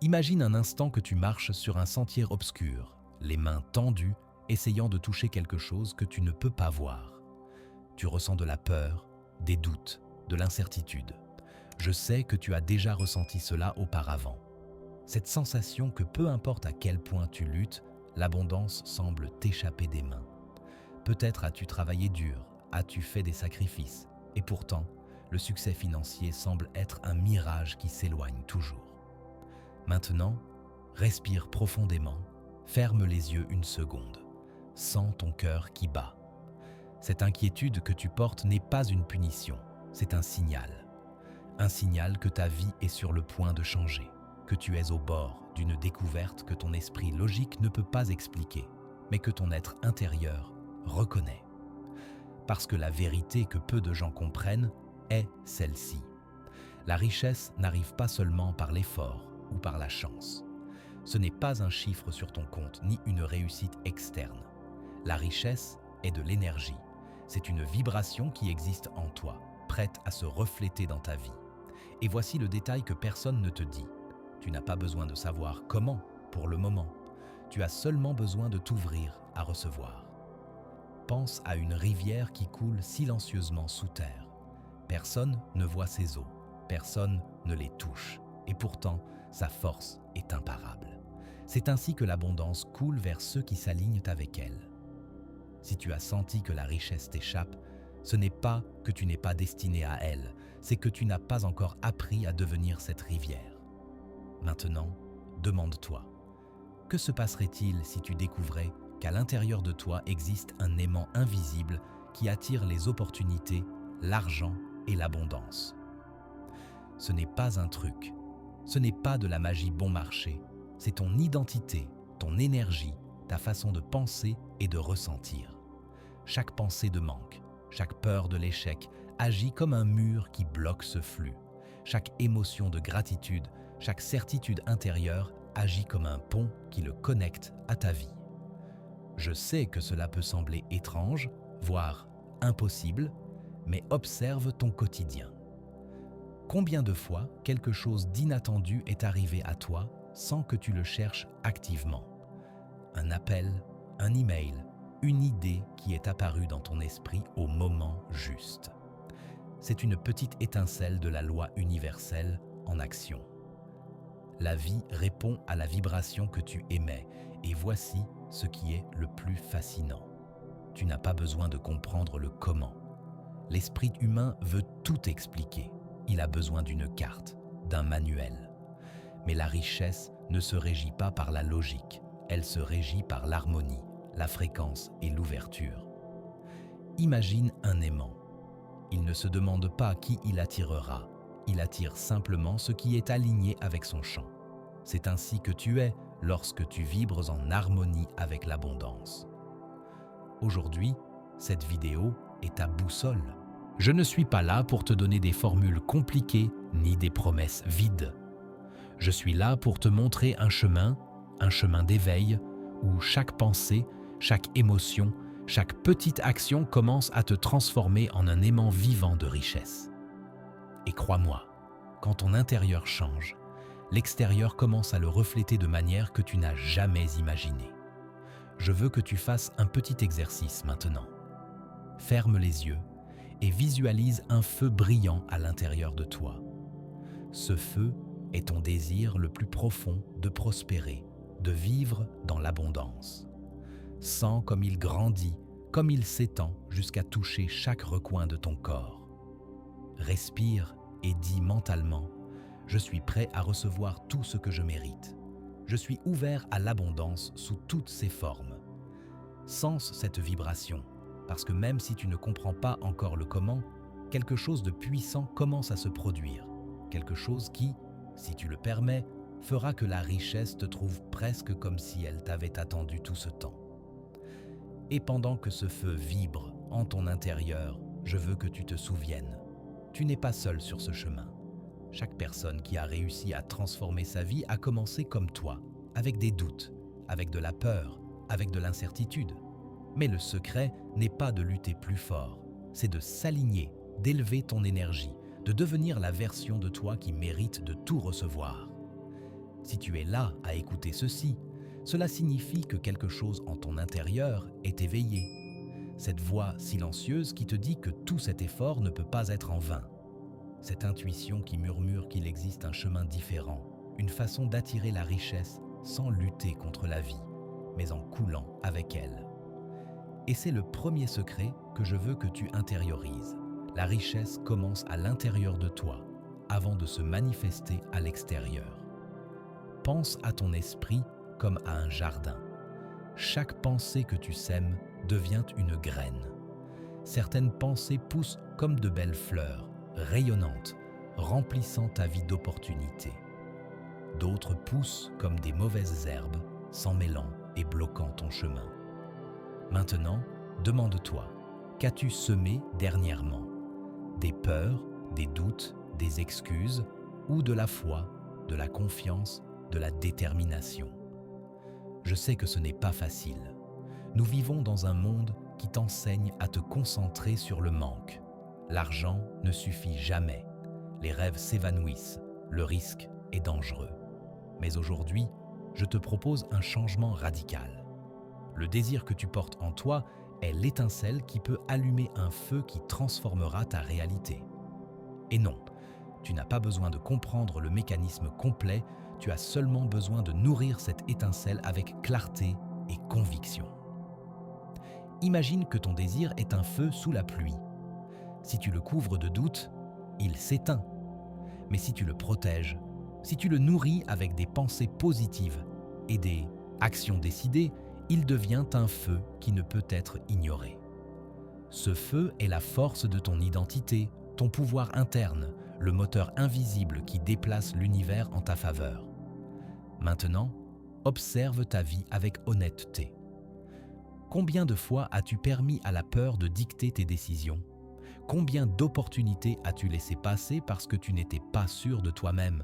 Imagine un instant que tu marches sur un sentier obscur, les mains tendues, essayant de toucher quelque chose que tu ne peux pas voir. Tu ressens de la peur, des doutes, de l'incertitude. Je sais que tu as déjà ressenti cela auparavant. Cette sensation que peu importe à quel point tu luttes, l'abondance semble t'échapper des mains. Peut-être as-tu travaillé dur, as-tu fait des sacrifices, et pourtant, le succès financier semble être un mirage qui s'éloigne toujours. Maintenant, respire profondément, ferme les yeux une seconde. Sens ton cœur qui bat. Cette inquiétude que tu portes n'est pas une punition, c'est un signal. Un signal que ta vie est sur le point de changer, que tu es au bord d'une découverte que ton esprit logique ne peut pas expliquer, mais que ton être intérieur reconnaît. Parce que la vérité que peu de gens comprennent est celle-ci. La richesse n'arrive pas seulement par l'effort ou par la chance. Ce n'est pas un chiffre sur ton compte ni une réussite externe. La richesse est de l'énergie. C'est une vibration qui existe en toi, prête à se refléter dans ta vie. Et voici le détail que personne ne te dit. Tu n'as pas besoin de savoir comment pour le moment. Tu as seulement besoin de t'ouvrir à recevoir. Pense à une rivière qui coule silencieusement sous terre. Personne ne voit ses eaux, personne ne les touche. Et pourtant, sa force est imparable. C'est ainsi que l'abondance coule vers ceux qui s'alignent avec elle. Si tu as senti que la richesse t'échappe, ce n'est pas que tu n'es pas destiné à elle, c'est que tu n'as pas encore appris à devenir cette rivière. Maintenant, demande-toi, que se passerait-il si tu découvrais qu'à l'intérieur de toi existe un aimant invisible qui attire les opportunités, l'argent et l'abondance? Ce n'est pas un truc, ce n'est pas de la magie bon marché, c'est ton identité, ton énergie, ta façon de penser et de ressentir. Chaque pensée de manque, chaque peur de l'échec agit comme un mur qui bloque ce flux. Chaque émotion de gratitude, chaque certitude intérieure agit comme un pont qui le connecte à ta vie. Je sais que cela peut sembler étrange, voire impossible, mais observe ton quotidien. Combien de fois quelque chose d'inattendu est arrivé à toi sans que tu le cherches activement? Un appel, un email, une idée qui est apparue dans ton esprit au moment juste. C'est une petite étincelle de la loi universelle en action. La vie répond à la vibration que tu émets, et voici ce qui est le plus fascinant. Tu n'as pas besoin de comprendre le comment. L'esprit humain veut tout expliquer. Il a besoin d'une carte, d'un manuel. Mais la richesse ne se régit pas par la logique, elle se régit par l'harmonie, la fréquence et l'ouverture. Imagine un aimant. Il ne se demande pas qui il attirera, il attire simplement ce qui est aligné avec son champ. C'est ainsi que tu es lorsque tu vibres en harmonie avec l'abondance. Aujourd'hui, cette vidéo est ta boussole. Je ne suis pas là pour te donner des formules compliquées ni des promesses vides. Je suis là pour te montrer un chemin d'éveil, où chaque pensée, chaque émotion, chaque petite action commence à te transformer en un aimant vivant de richesse. Et crois-moi, quand ton intérieur change, l'extérieur commence à le refléter de manière que tu n'as jamais imaginée. Je veux que tu fasses un petit exercice maintenant. Ferme les yeux et visualise un feu brillant à l'intérieur de toi. Ce feu est ton désir le plus profond de prospérer, de vivre dans l'abondance. Sens comme il grandit, comme il s'étend jusqu'à toucher chaque recoin de ton corps. Respire et dis mentalement « Je suis prêt à recevoir tout ce que je mérite. Je suis ouvert à l'abondance sous toutes ses formes. » Sens cette vibration, parce que même si tu ne comprends pas encore le comment, quelque chose de puissant commence à se produire. Quelque chose qui, si tu le permets, fera que la richesse te trouve presque comme si elle t'avait attendu tout ce temps. Et pendant que ce feu vibre en ton intérieur, je veux que tu te souviennes, tu n'es pas seul sur ce chemin. Chaque personne qui a réussi à transformer sa vie a commencé comme toi, avec des doutes, avec de la peur, avec de l'incertitude. Mais le secret n'est pas de lutter plus fort, c'est de s'aligner, d'élever ton énergie, de devenir la version de toi qui mérite de tout recevoir. Si tu es là à écouter ceci, cela signifie que quelque chose en ton intérieur est éveillé. Cette voix silencieuse qui te dit que tout cet effort ne peut pas être en vain. Cette intuition qui murmure qu'il existe un chemin différent, une façon d'attirer la richesse sans lutter contre la vie, mais en coulant avec elle. Et c'est le premier secret que je veux que tu intériorises. La richesse commence à l'intérieur de toi, avant de se manifester à l'extérieur. Pense à ton esprit comme à un jardin. Chaque pensée que tu sèmes devient une graine. Certaines pensées poussent comme de belles fleurs, rayonnantes, remplissant ta vie d'opportunités. D'autres poussent comme des mauvaises herbes, s'en mêlant et bloquant ton chemin. Maintenant, demande-toi, qu'as-tu semé dernièrement? Des peurs, des doutes, des excuses ou de la foi, de la confiance, de la détermination? Je sais que ce n'est pas facile. Nous vivons dans un monde qui t'enseigne à te concentrer sur le manque. L'argent ne suffit jamais. Les rêves s'évanouissent. Le risque est dangereux. Mais aujourd'hui, je te propose un changement radical. Le désir que tu portes en toi est l'étincelle qui peut allumer un feu qui transformera ta réalité. Et non, tu n'as pas besoin de comprendre le mécanisme complet, tu as seulement besoin de nourrir cette étincelle avec clarté et conviction. Imagine que ton désir est un feu sous la pluie. Si tu le couvres de doutes, il s'éteint. Mais si tu le protèges, si tu le nourris avec des pensées positives et des actions décidées, il devient un feu qui ne peut être ignoré. Ce feu est la force de ton identité, ton pouvoir interne, le moteur invisible qui déplace l'univers en ta faveur. Maintenant, observe ta vie avec honnêteté. Combien de fois as-tu permis à la peur de dicter tes décisions? Combien d'opportunités as-tu laissé passer parce que tu n'étais pas sûr de toi-même?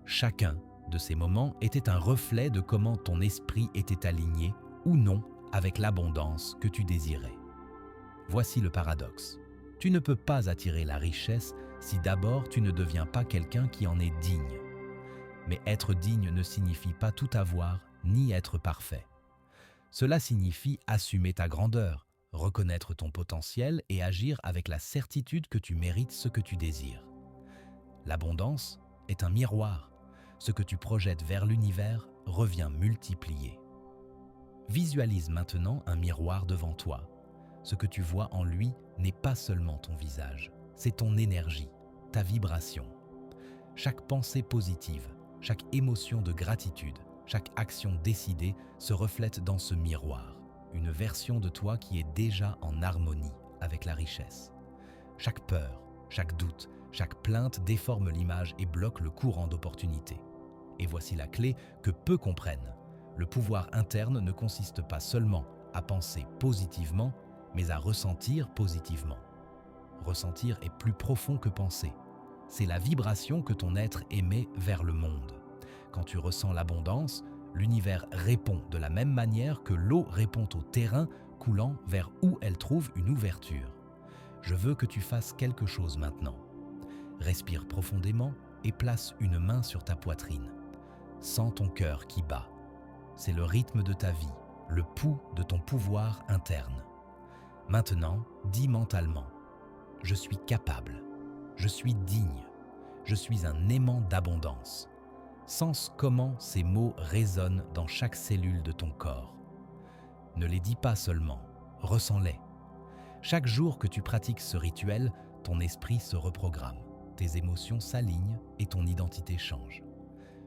Chacun de ces moments était un reflet de comment ton esprit était aligné ou non avec l'abondance que tu désirais. Voici le paradoxe. Tu ne peux pas attirer la richesse si d'abord tu ne deviens pas quelqu'un qui en est digne. Mais être digne ne signifie pas tout avoir ni être parfait. Cela signifie assumer ta grandeur, reconnaître ton potentiel et agir avec la certitude que tu mérites ce que tu désires. L'abondance est un miroir. Ce que tu projettes vers l'univers revient multiplié. Visualise maintenant un miroir devant toi. Ce que tu vois en lui n'est pas seulement ton visage, c'est ton énergie, ta vibration. Chaque pensée positive, chaque émotion de gratitude, chaque action décidée se reflète dans ce miroir, une version de toi qui est déjà en harmonie avec la richesse. Chaque peur, chaque doute, chaque plainte déforme l'image et bloque le courant d'opportunités. Et voici la clé que peu comprennent. Le pouvoir interne ne consiste pas seulement à penser positivement, mais à ressentir positivement. Ressentir est plus profond que penser. C'est la vibration que ton être émet vers le monde. Quand tu ressens l'abondance, l'univers répond de la même manière que l'eau répond au terrain coulant vers où elle trouve une ouverture. Je veux que tu fasses quelque chose maintenant. Respire profondément et place une main sur ta poitrine. Sens ton cœur qui bat. C'est le rythme de ta vie, le pouls de ton pouvoir interne. Maintenant, dis mentalement « Je suis capable, je suis digne, je suis un aimant d'abondance ». Sens comment ces mots résonnent dans chaque cellule de ton corps. Ne les dis pas seulement, ressens-les. Chaque jour que tu pratiques ce rituel, ton esprit se reprogramme, tes émotions s'alignent et ton identité change.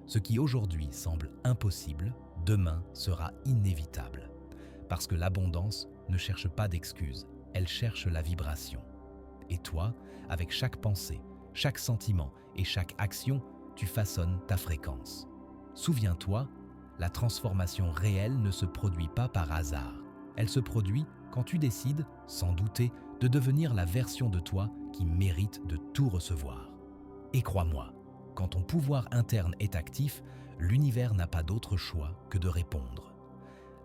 Ce qui aujourd'hui semble impossible, demain sera inévitable. Parce que l'abondance ne cherche pas d'excuses, elle cherche la vibration. Et toi, avec chaque pensée, chaque sentiment et chaque action, tu façonnes ta fréquence. Souviens-toi, la transformation réelle ne se produit pas par hasard. Elle se produit quand tu décides, sans douter, de devenir la version de toi qui mérite de tout recevoir. Et crois-moi, quand ton pouvoir interne est actif, l'univers n'a pas d'autre choix que de répondre.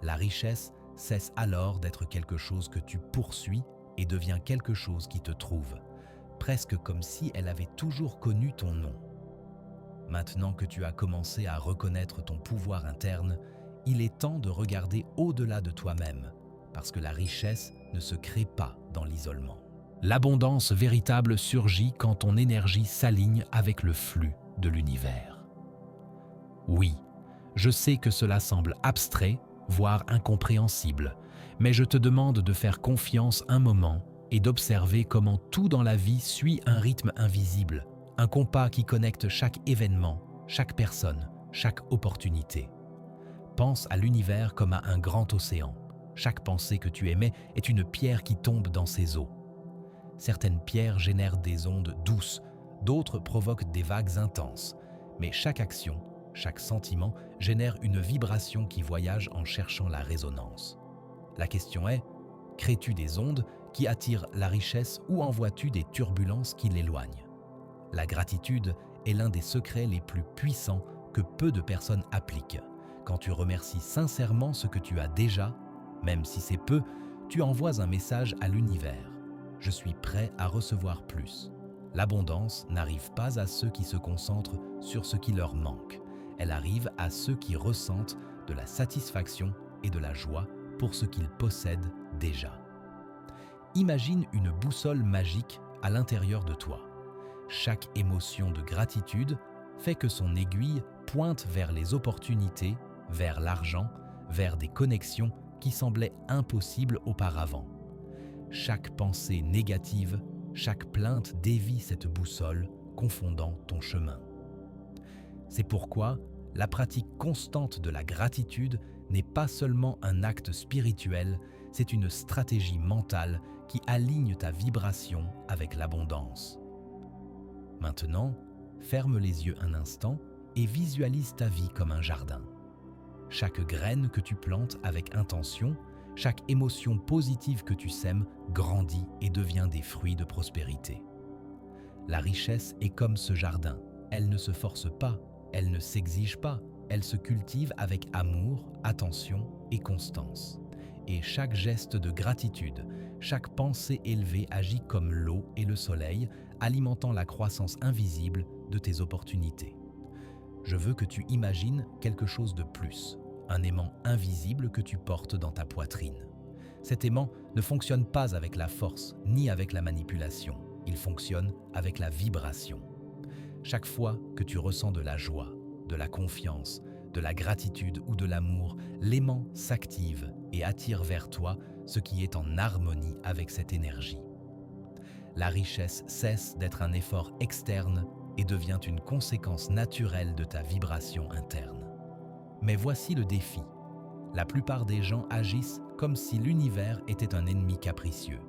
La richesse cesse alors d'être quelque chose que tu poursuis et devient quelque chose qui te trouve, presque comme si elle avait toujours connu ton nom. Maintenant que tu as commencé à reconnaître ton pouvoir interne, il est temps de regarder au-delà de toi-même, parce que la richesse ne se crée pas dans l'isolement. L'abondance véritable surgit quand ton énergie s'aligne avec le flux de l'univers. Oui, je sais que cela semble abstrait, voire incompréhensible, mais je te demande de faire confiance un moment et d'observer comment tout dans la vie suit un rythme invisible, un compas qui connecte chaque événement, chaque personne, chaque opportunité. Pense à l'univers comme à un grand océan. Chaque pensée que tu émets est une pierre qui tombe dans ses eaux. Certaines pierres génèrent des ondes douces, d'autres provoquent des vagues intenses, mais chaque action, chaque sentiment génère une vibration qui voyage en cherchant la résonance. La question est, crées-tu des ondes qui attirent la richesse ou envoies-tu des turbulences qui l'éloignent? La gratitude est l'un des secrets les plus puissants que peu de personnes appliquent. Quand tu remercies sincèrement ce que tu as déjà, même si c'est peu, tu envoies un message à l'univers. Je suis prêt à recevoir plus. L'abondance n'arrive pas à ceux qui se concentrent sur ce qui leur manque. Elle arrive à ceux qui ressentent de la satisfaction et de la joie pour ce qu'ils possèdent déjà. Imagine une boussole magique à l'intérieur de toi. Chaque émotion de gratitude fait que son aiguille pointe vers les opportunités, vers l'argent, vers des connexions qui semblaient impossibles auparavant. Chaque pensée négative, chaque plainte dévie cette boussole, confondant ton chemin. C'est pourquoi la pratique constante de la gratitude n'est pas seulement un acte spirituel, c'est une stratégie mentale qui aligne ta vibration avec l'abondance. Maintenant, ferme les yeux un instant et visualise ta vie comme un jardin. Chaque graine que tu plantes avec intention, chaque émotion positive que tu sèmes grandit et devient des fruits de prospérité. La richesse est comme ce jardin. Elle ne se force pas, elle ne s'exige pas, elle se cultive avec amour, attention et constance. Et chaque geste de gratitude, chaque pensée élevée agit comme l'eau et le soleil, alimentant la croissance invisible de tes opportunités. Je veux que tu imagines quelque chose de plus, un aimant invisible que tu portes dans ta poitrine. Cet aimant ne fonctionne pas avec la force ni avec la manipulation, il fonctionne avec la vibration. Chaque fois que tu ressens de la joie, de la confiance, de la gratitude ou de l'amour, l'aimant s'active et attire vers toi ce qui est en harmonie avec cette énergie. La richesse cesse d'être un effort externe et devient une conséquence naturelle de ta vibration interne. Mais voici le défi. La plupart des gens agissent comme si l'univers était un ennemi capricieux.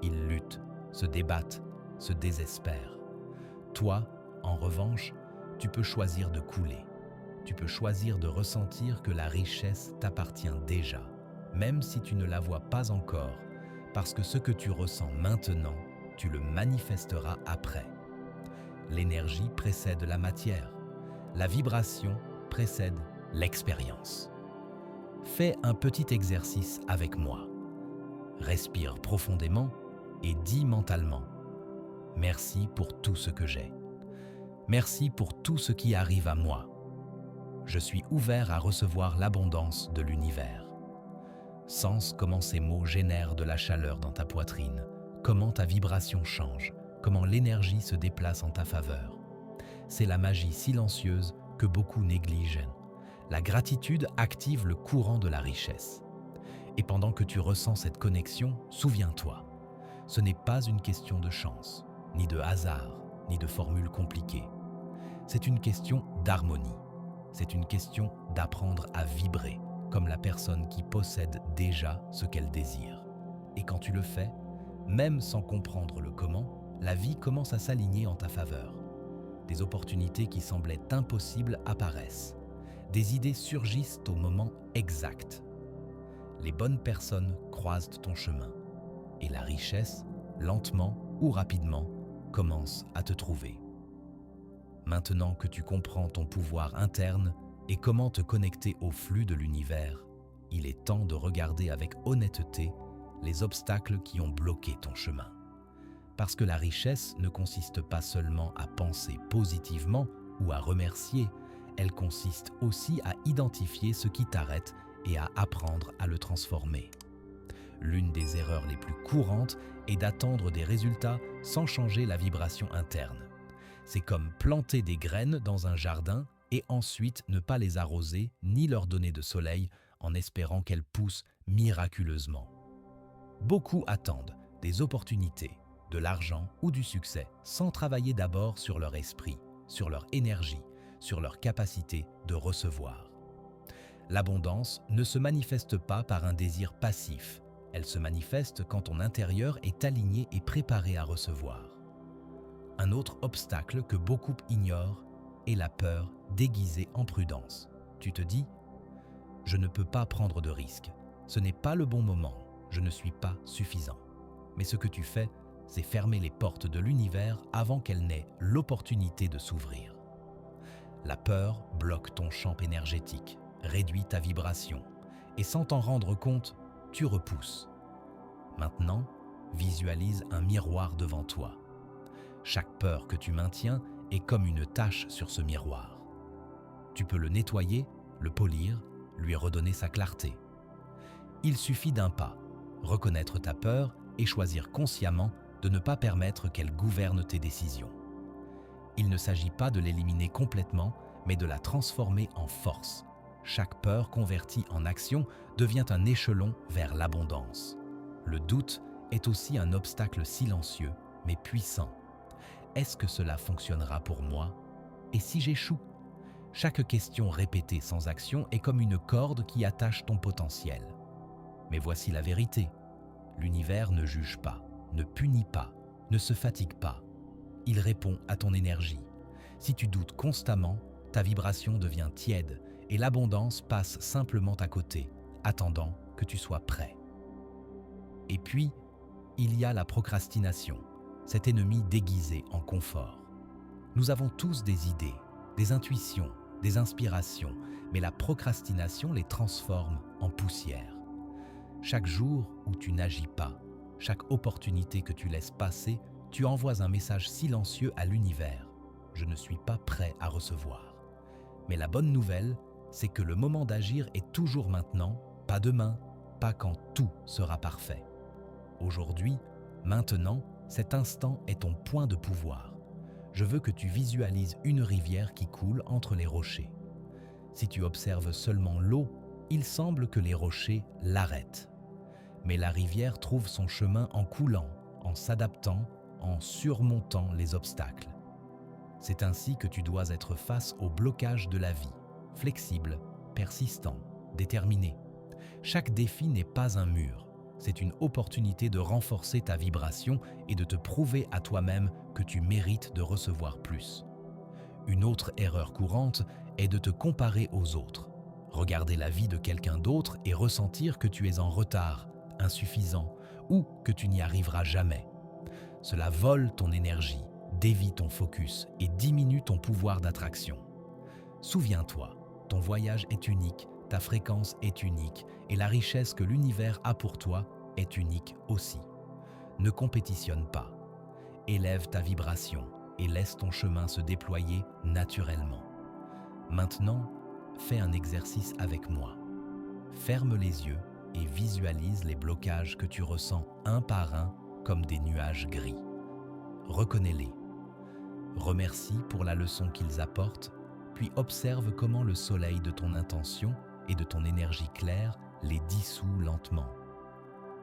Ils luttent, se débattent, se désespèrent. Toi, en revanche, tu peux choisir de couler. Tu peux choisir de ressentir que la richesse t'appartient déjà, même si tu ne la vois pas encore, parce que ce que tu ressens maintenant, tu le manifesteras après. L'énergie précède la matière. La vibration précède l'expérience. Fais un petit exercice avec moi. Respire profondément et dis mentalement « Merci pour tout ce que j'ai. Merci pour tout ce qui arrive à moi. Je suis ouvert à recevoir l'abondance de l'univers. » Sens comment ces mots génèrent de la chaleur dans ta poitrine, comment ta vibration change, comment l'énergie se déplace en ta faveur. C'est la magie silencieuse que beaucoup négligent. La gratitude active le courant de la richesse. Et pendant que tu ressens cette connexion, souviens-toi, ce n'est pas une question de chance, ni de hasard, ni de formule compliquée. C'est une question d'harmonie. C'est une question d'apprendre à vibrer, comme la personne qui possède déjà ce qu'elle désire. Et quand tu le fais, même sans comprendre le comment, la vie commence à s'aligner en ta faveur. Des opportunités qui semblaient impossibles apparaissent. Des idées surgissent au moment exact. Les bonnes personnes croisent ton chemin. Et la richesse, lentement ou rapidement, commence à te trouver. Maintenant que tu comprends ton pouvoir interne et comment te connecter au flux de l'univers, il est temps de regarder avec honnêteté les obstacles qui ont bloqué ton chemin. Parce que la richesse ne consiste pas seulement à penser positivement, ou à remercier, elle consiste aussi à identifier ce qui t'arrête et à apprendre à le transformer. L'une des erreurs les plus courantes est d'attendre des résultats sans changer la vibration interne. C'est comme planter des graines dans un jardin et ensuite ne pas les arroser ni leur donner de soleil en espérant qu'elles poussent miraculeusement. Beaucoup attendent des opportunités, de l'argent ou du succès sans travailler d'abord sur leur esprit, sur leur énergie, sur leur capacité de recevoir. L'abondance ne se manifeste pas par un désir passif, elle se manifeste quand ton intérieur est aligné et préparé à recevoir. Un autre obstacle que beaucoup ignorent est la peur déguisée en prudence. Tu te dis « Je ne peux pas prendre de risques, ce n'est pas le bon moment, je ne suis pas suffisant ». Mais ce que tu fais, c'est fermer les portes de l'univers avant qu'elles n'aient l'opportunité de s'ouvrir. La peur bloque ton champ énergétique, réduit ta vibration, et sans t'en rendre compte, tu repousses. Maintenant, visualise un miroir devant toi. Chaque peur que tu maintiens est comme une tache sur ce miroir. Tu peux le nettoyer, le polir, lui redonner sa clarté. Il suffit d'un pas, reconnaître ta peur et choisir consciemment de ne pas permettre qu'elle gouverne tes décisions. Il ne s'agit pas de l'éliminer complètement, mais de la transformer en force. Chaque peur convertie en action devient un échelon vers l'abondance. Le doute est aussi un obstacle silencieux, mais puissant. Est-ce que cela fonctionnera pour moi? Et si j'échoue? Chaque question répétée sans action est comme une corde qui attache ton potentiel. Mais voici la vérité. L'univers ne juge pas, ne punit pas, ne se fatigue pas. Il répond à ton énergie. Si tu doutes constamment, ta vibration devient tiède et l'abondance passe simplement à côté, attendant que tu sois prêt. Et puis, il y a la procrastination, cet ennemi déguisé en confort. Nous avons tous des idées, des intuitions, des inspirations, mais la procrastination les transforme en poussière. Chaque jour où tu n'agis pas, chaque opportunité que tu laisses passer, tu envoies un message silencieux à l'univers. Je ne suis pas prêt à recevoir. Mais la bonne nouvelle, c'est que le moment d'agir est toujours maintenant, pas demain, pas quand tout sera parfait. Aujourd'hui, maintenant, cet instant est ton point de pouvoir. Je veux que tu visualises une rivière qui coule entre les rochers. Si tu observes seulement l'eau, il semble que les rochers l'arrêtent. Mais la rivière trouve son chemin en coulant, en s'adaptant, en surmontant les obstacles. C'est ainsi que tu dois être face au blocage de la vie, flexible, persistant, déterminé. Chaque défi n'est pas un mur, c'est une opportunité de renforcer ta vibration et de te prouver à toi-même que tu mérites de recevoir plus. Une autre erreur courante est de te comparer aux autres. Regarder la vie de quelqu'un d'autre et ressentir que tu es en retard, insuffisant ou que tu n'y arriveras jamais. Cela vole ton énergie, dévie ton focus et diminue ton pouvoir d'attraction. Souviens-toi, ton voyage est unique, ta fréquence est unique et la richesse que l'univers a pour toi est unique aussi. Ne compétitionne pas. Élève ta vibration et laisse ton chemin se déployer naturellement. Maintenant, fais un exercice avec moi. Ferme les yeux et visualise les blocages que tu ressens un par un comme des nuages gris. Reconnais-les. Remercie pour la leçon qu'ils apportent, puis observe comment le soleil de ton intention et de ton énergie claire les dissout lentement.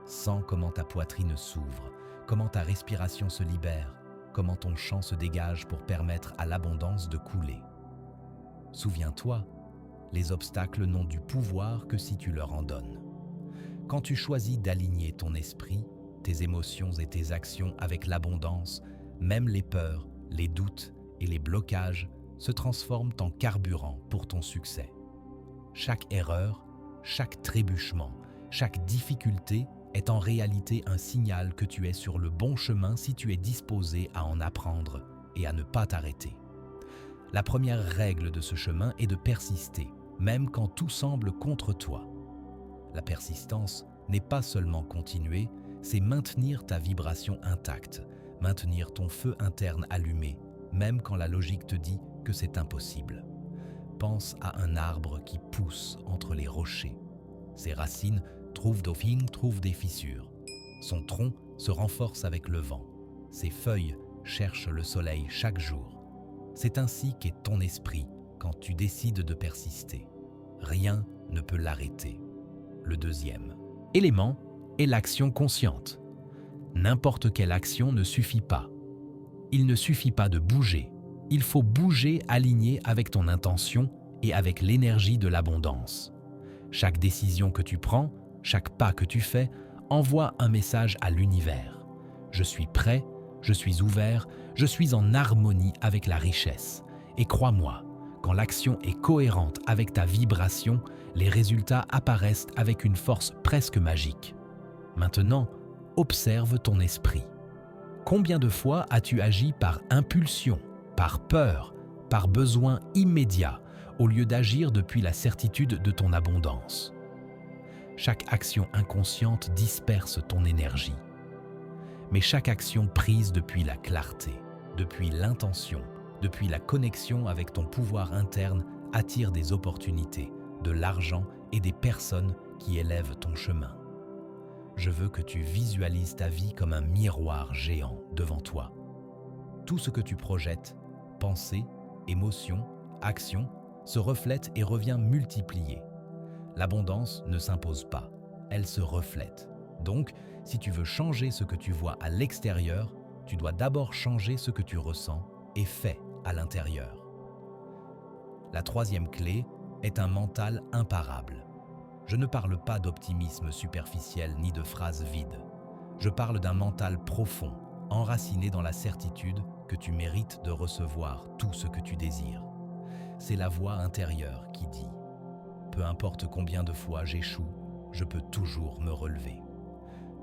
Sens comment ta poitrine s'ouvre, comment ta respiration se libère, comment ton champ se dégage pour permettre à l'abondance de couler. Souviens-toi, les obstacles n'ont du pouvoir que si tu leur en donnes. Quand tu choisis d'aligner ton esprit, tes émotions et tes actions avec l'abondance, même les peurs, les doutes et les blocages se transforment en carburant pour ton succès. Chaque erreur, chaque trébuchement, chaque difficulté est en réalité un signal que tu es sur le bon chemin si tu es disposé à en apprendre et à ne pas t'arrêter. La première règle de ce chemin est de persister, même quand tout semble contre toi. La persistance n'est pas seulement continuer, c'est maintenir ta vibration intacte, maintenir ton feu interne allumé, même quand la logique te dit que c'est impossible. Pense à un arbre qui pousse entre les rochers. Ses racines trouvent des fissures. Son tronc se renforce avec le vent. Ses feuilles cherchent le soleil chaque jour. C'est ainsi qu'est ton esprit quand tu décides de persister. Rien ne peut l'arrêter. Le deuxième élément est l'action consciente. N'importe quelle action ne suffit pas. Il ne suffit pas de bouger. Il faut bouger aligné avec ton intention et avec l'énergie de l'abondance. Chaque décision que tu prends, chaque pas que tu fais, envoie un message à l'univers. Je suis prêt, je suis ouvert, je suis en harmonie avec la richesse. Et crois-moi, quand l'action est cohérente avec ta vibration, les résultats apparaissent avec une force presque magique. Maintenant, observe ton esprit. Combien de fois as-tu agi par impulsion, par peur, par besoin immédiat, au lieu d'agir depuis la certitude de ton abondance? Chaque action inconsciente disperse ton énergie. Mais chaque action prise depuis la clarté, depuis l'intention, depuis la connexion avec ton pouvoir interne attire des opportunités, de l'argent et des personnes qui élèvent ton chemin. Je veux que tu visualises ta vie comme un miroir géant devant toi. Tout ce que tu projettes, pensée, émotion, action, se reflète et revient multiplié. L'abondance ne s'impose pas, elle se reflète. Donc, si tu veux changer ce que tu vois à l'extérieur, tu dois d'abord changer ce que tu ressens et fais à l'intérieur. La troisième clé est un mental imparable. Je ne parle pas d'optimisme superficiel ni de phrases vides. Je parle d'un mental profond, enraciné dans la certitude que tu mérites de recevoir tout ce que tu désires. C'est la voix intérieure qui dit « Peu importe combien de fois j'échoue, je peux toujours me relever.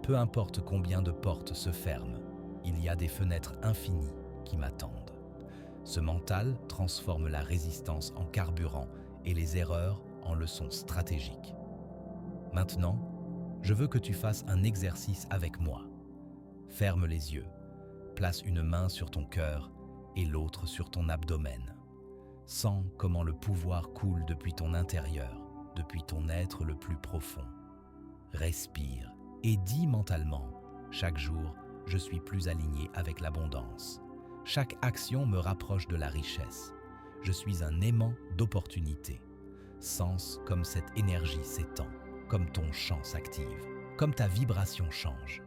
Peu importe combien de portes se ferment, il y a des fenêtres infinies qui m'attendent. » Ce mental transforme la résistance en carburant et les erreurs en leçons stratégiques. Maintenant, je veux que tu fasses un exercice avec moi. Ferme les yeux, place une main sur ton cœur et l'autre sur ton abdomen. Sens comment le pouvoir coule depuis ton intérieur, depuis ton être le plus profond. Respire et dis mentalement, chaque jour, je suis plus aligné avec l'abondance. Chaque action me rapproche de la richesse. Je suis un aimant d'opportunité. Sens comme cette énergie s'étend, comme ton champ s'active, comme ta vibration change.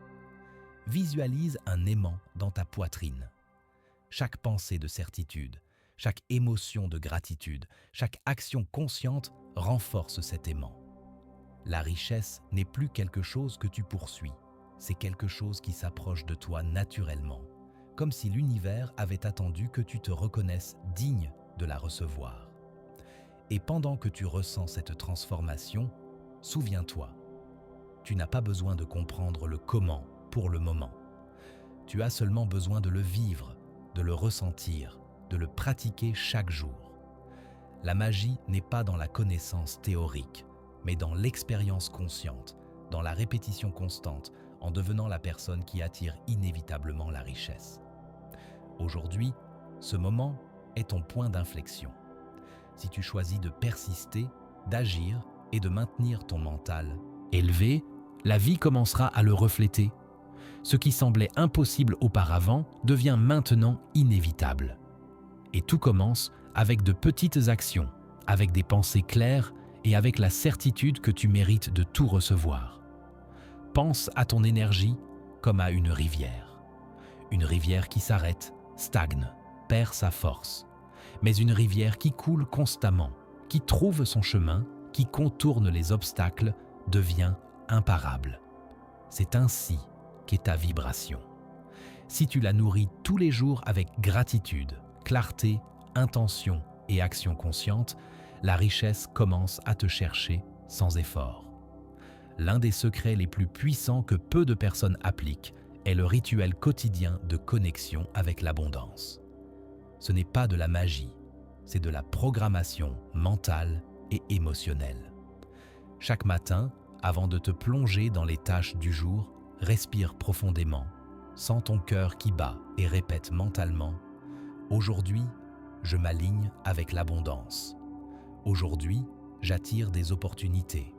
Visualise un aimant dans ta poitrine. Chaque pensée de certitude, chaque émotion de gratitude, chaque action consciente renforce cet aimant. La richesse n'est plus quelque chose que tu poursuis, c'est quelque chose qui s'approche de toi naturellement, comme si l'univers avait attendu que tu te reconnaisses digne de la recevoir. Et pendant que tu ressens cette transformation, souviens-toi, tu n'as pas besoin de comprendre le comment pour le moment. Tu as seulement besoin de le vivre, de le ressentir, de le pratiquer chaque jour. La magie n'est pas dans la connaissance théorique, mais dans l'expérience consciente, dans la répétition constante, en devenant la personne qui attire inévitablement la richesse. Aujourd'hui, ce moment est ton point d'inflexion. Si tu choisis de persister, d'agir et de maintenir ton mental élevé, la vie commencera à le refléter. Ce qui semblait impossible auparavant devient maintenant inévitable. Et tout commence avec de petites actions, avec des pensées claires et avec la certitude que tu mérites de tout recevoir. Pense à ton énergie comme à une rivière. Une rivière qui s'arrête, stagne, perd sa force. Mais une rivière qui coule constamment, qui trouve son chemin, qui contourne les obstacles, devient imparable. C'est ainsi qu'est ta vibration. Si tu la nourris tous les jours avec gratitude, clarté, intention et action consciente, la richesse commence à te chercher sans effort. L'un des secrets les plus puissants que peu de personnes appliquent est le rituel quotidien de connexion avec l'abondance. Ce n'est pas de la magie, c'est de la programmation mentale et émotionnelle. Chaque matin, avant de te plonger dans les tâches du jour, respire profondément, sens ton cœur qui bat et répète mentalement « Aujourd'hui, je m'aligne avec l'abondance. Aujourd'hui, j'attire des opportunités.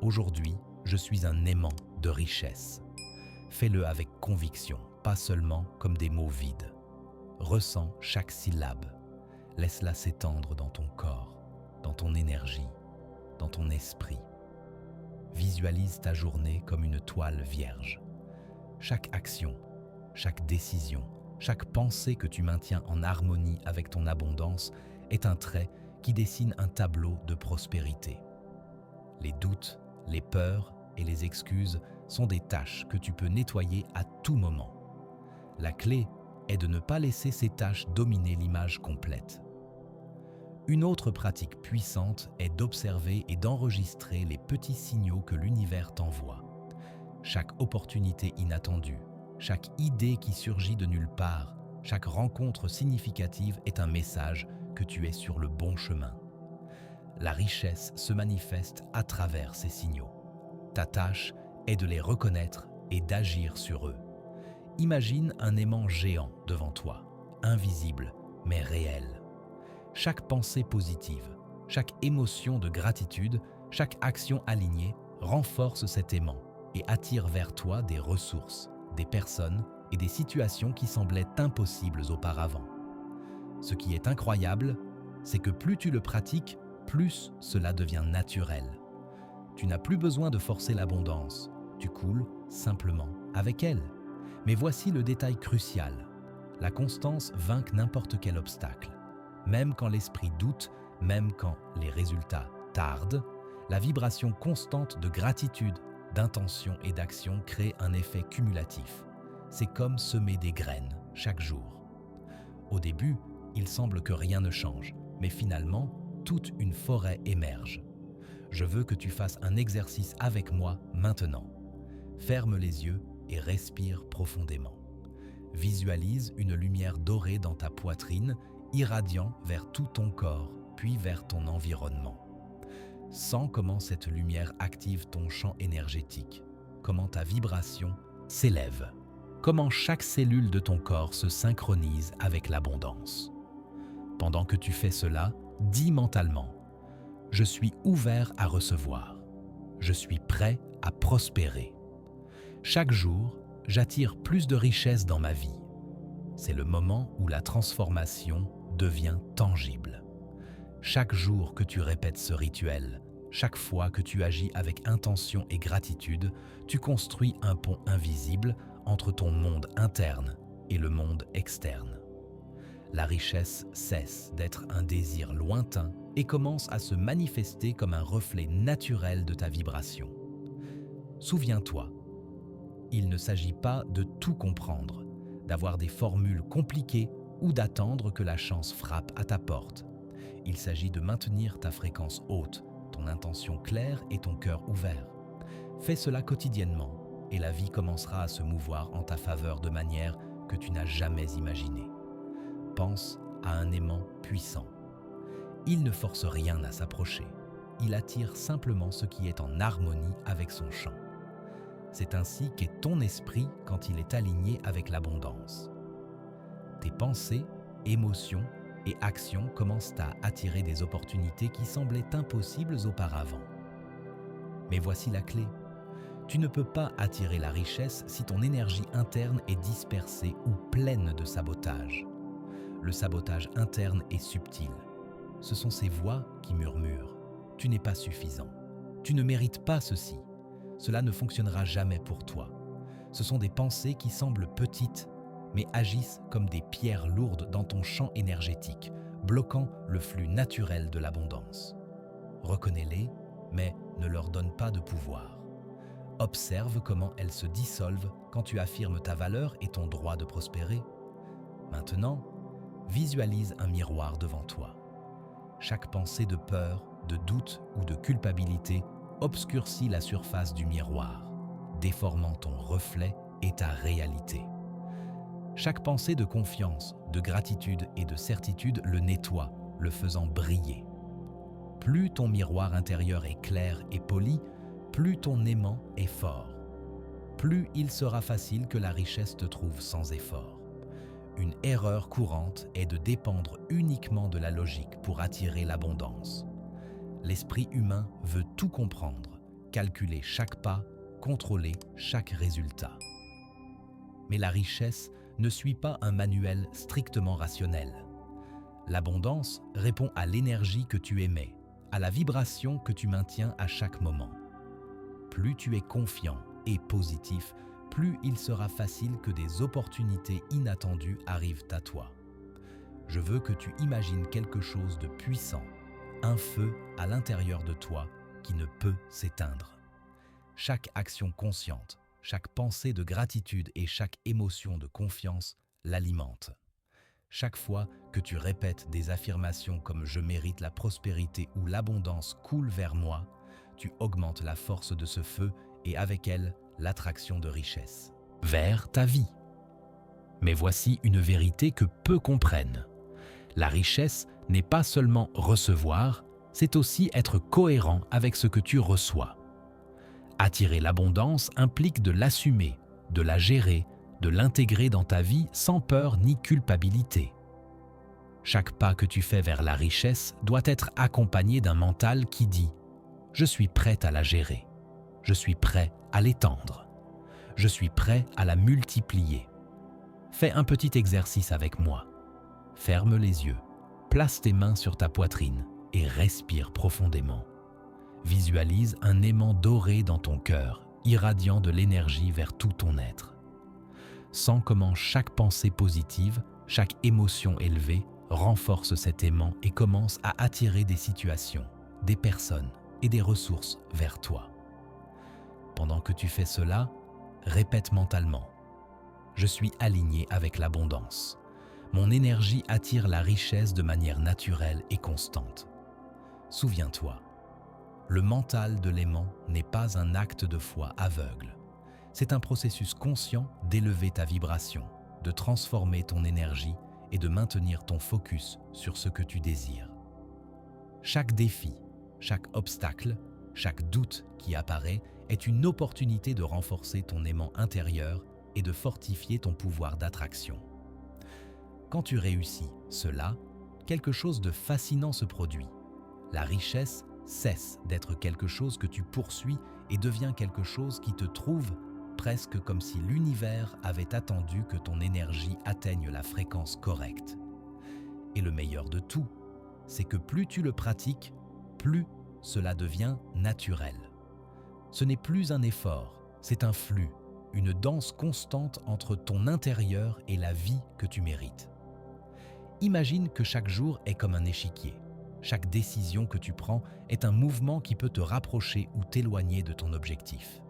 Aujourd'hui, je suis un aimant de richesse. Fais-le avec conviction, pas seulement comme des mots vides. Ressens chaque syllabe. Laisse-la s'étendre dans ton corps, dans ton énergie, dans ton esprit. Visualise ta journée comme une toile vierge. Chaque action, chaque décision, chaque pensée que tu maintiens en harmonie avec ton abondance est un trait qui dessine un tableau de prospérité. Les doutes, les peurs et les excuses sont des tâches que tu peux nettoyer à tout moment. La clé est de ne pas laisser ces tâches dominer l'image complète. Une autre pratique puissante est d'observer et d'enregistrer les petits signaux que l'univers t'envoie. Chaque opportunité inattendue, chaque idée qui surgit de nulle part, chaque rencontre significative est un message que tu es sur le bon chemin. La richesse se manifeste à travers ces signaux. Ta tâche est de les reconnaître et d'agir sur eux. Imagine un aimant géant devant toi, invisible mais réel. Chaque pensée positive, chaque émotion de gratitude, chaque action alignée renforce cet aimant et attire vers toi des ressources, des personnes et des situations qui semblaient impossibles auparavant. Ce qui est incroyable, c'est que plus tu le pratiques, plus cela devient naturel. Tu n'as plus besoin de forcer l'abondance, tu coules simplement avec elle. Mais voici le détail crucial. La constance vainc n'importe quel obstacle. Même quand l'esprit doute, même quand les résultats tardent, la vibration constante de gratitude, d'intention et d'action crée un effet cumulatif. C'est comme semer des graines chaque jour. Au début, il semble que rien ne change, mais finalement, toute une forêt émerge. Je veux que tu fasses un exercice avec moi maintenant. Ferme les yeux et respire profondément. Visualise une lumière dorée dans ta poitrine, irradiant vers tout ton corps, puis vers ton environnement. Sens comment cette lumière active ton champ énergétique, comment ta vibration s'élève, comment chaque cellule de ton corps se synchronise avec l'abondance. Pendant que tu fais cela, dis mentalement « Je suis ouvert à recevoir. Je suis prêt à prospérer. » Chaque jour, j'attire plus de richesse dans ma vie. C'est le moment où la transformation devient tangible. Chaque jour que tu répètes ce rituel, chaque fois que tu agis avec intention et gratitude, tu construis un pont invisible entre ton monde interne et le monde externe. La richesse cesse d'être un désir lointain et commence à se manifester comme un reflet naturel de ta vibration. Souviens-toi, il ne s'agit pas de tout comprendre, d'avoir des formules compliquées ou d'attendre que la chance frappe à ta porte. Il s'agit de maintenir ta fréquence haute, ton intention claire et ton cœur ouvert. Fais cela quotidiennement et la vie commencera à se mouvoir en ta faveur de manière que tu n'as jamais imaginée. Pense à un aimant puissant. Il ne force rien à s'approcher. Il attire simplement ce qui est en harmonie avec son champ. C'est ainsi qu'est ton esprit quand il est aligné avec l'abondance. Tes pensées, émotions et actions commencent à attirer des opportunités qui semblaient impossibles auparavant. Mais voici la clé. Tu ne peux pas attirer la richesse si ton énergie interne est dispersée ou pleine de sabotage. Le sabotage interne est subtil. Ce sont ces voix qui murmurent « Tu n'es pas suffisant. Tu ne mérites pas ceci. Cela ne fonctionnera jamais pour toi. » Ce sont des pensées qui semblent petites, mais agissent comme des pierres lourdes dans ton champ énergétique, bloquant le flux naturel de l'abondance. Reconnais-les, mais ne leur donne pas de pouvoir. Observe comment elles se dissolvent quand tu affirmes ta valeur et ton droit de prospérer. Maintenant, visualise un miroir devant toi. Chaque pensée de peur, de doute ou de culpabilité obscurcit la surface du miroir, déformant ton reflet et ta réalité. Chaque pensée de confiance, de gratitude et de certitude le nettoie, le faisant briller. Plus ton miroir intérieur est clair et poli, plus ton aimant est fort. Plus il sera facile que la richesse te trouve sans effort. Une erreur courante est de dépendre uniquement de la logique pour attirer l'abondance. L'esprit humain veut tout comprendre, calculer chaque pas, contrôler chaque résultat. Mais la richesse ne suit pas un manuel strictement rationnel. L'abondance répond à l'énergie que tu émets, à la vibration que tu maintiens à chaque moment. Plus tu es confiant et positif, plus il sera facile que des opportunités inattendues arrivent à toi. Je veux que tu imagines quelque chose de puissant, un feu à l'intérieur de toi qui ne peut s'éteindre. Chaque action consciente, chaque pensée de gratitude et chaque émotion de confiance l'alimente. Chaque fois que tu répètes des affirmations comme « je mérite la prospérité » ou « l'abondance coule vers moi », tu augmentes la force de ce feu et avec elle, l'attraction de richesse vers ta vie. Mais voici une vérité que peu comprennent. La richesse n'est pas seulement recevoir, c'est aussi être cohérent avec ce que tu reçois. Attirer l'abondance implique de l'assumer, de la gérer, de l'intégrer dans ta vie sans peur ni culpabilité. Chaque pas que tu fais vers la richesse doit être accompagné d'un mental qui dit « Je suis prêt à la gérer, je suis prêt à l'étendre, je suis prêt à la multiplier ». Fais un petit exercice avec moi. Ferme les yeux, place tes mains sur ta poitrine et respire profondément. Visualise un aimant doré dans ton cœur, irradiant de l'énergie vers tout ton être. Sens comment chaque pensée positive, chaque émotion élevée renforce cet aimant et commence à attirer des situations, des personnes et des ressources vers toi. Pendant que tu fais cela, répète mentalement « Je suis aligné avec l'abondance. Mon énergie attire la richesse de manière naturelle et constante. » Souviens-toi, le mental de l'aimant n'est pas un acte de foi aveugle. C'est un processus conscient d'élever ta vibration, de transformer ton énergie et de maintenir ton focus sur ce que tu désires. Chaque défi, chaque obstacle, chaque doute qui apparaît est une opportunité de renforcer ton aimant intérieur et de fortifier ton pouvoir d'attraction. Quand tu réussis cela, quelque chose de fascinant se produit. La richesse cesse d'être quelque chose que tu poursuis et devient quelque chose qui te trouve, presque comme si l'univers avait attendu que ton énergie atteigne la fréquence correcte. Et le meilleur de tout, c'est que plus tu le pratiques, plus cela devient naturel. Ce n'est plus un effort, c'est un flux, une danse constante entre ton intérieur et la vie que tu mérites. Imagine que chaque jour est comme un échiquier. Chaque décision que tu prends est un mouvement qui peut te rapprocher ou t'éloigner de ton objectif.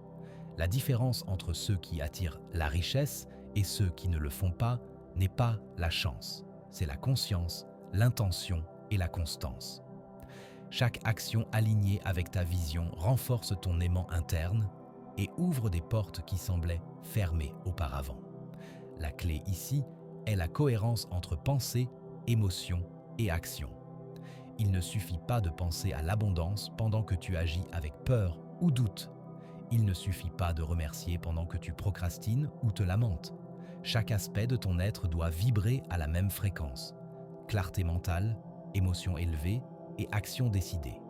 La différence entre ceux qui attirent la richesse et ceux qui ne le font pas n'est pas la chance, c'est la conscience, l'intention et la constance. Chaque action alignée avec ta vision renforce ton aimant interne et ouvre des portes qui semblaient fermées auparavant. La clé ici est la cohérence entre pensée, émotion et action. Il ne suffit pas de penser à l'abondance pendant que tu agis avec peur ou doute. Il ne suffit pas de remercier pendant que tu procrastines ou te lamentes. Chaque aspect de ton être doit vibrer à la même fréquence. Clarté mentale, émotion élevée et action décidée.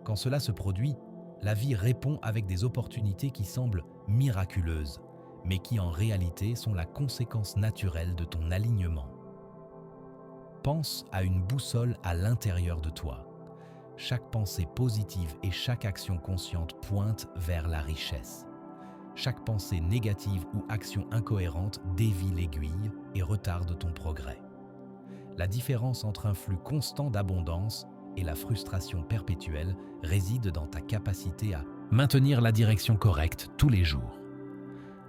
Quand cela se produit, la vie répond avec des opportunités qui semblent miraculeuses, mais qui en réalité sont la conséquence naturelle de ton alignement. Pense à une boussole à l'intérieur de toi. Chaque pensée positive et chaque action consciente pointe vers la richesse. Chaque pensée négative ou action incohérente dévie l'aiguille et retarde ton progrès. La différence entre un flux constant d'abondance et la frustration perpétuelle réside dans ta capacité à maintenir la direction correcte tous les jours.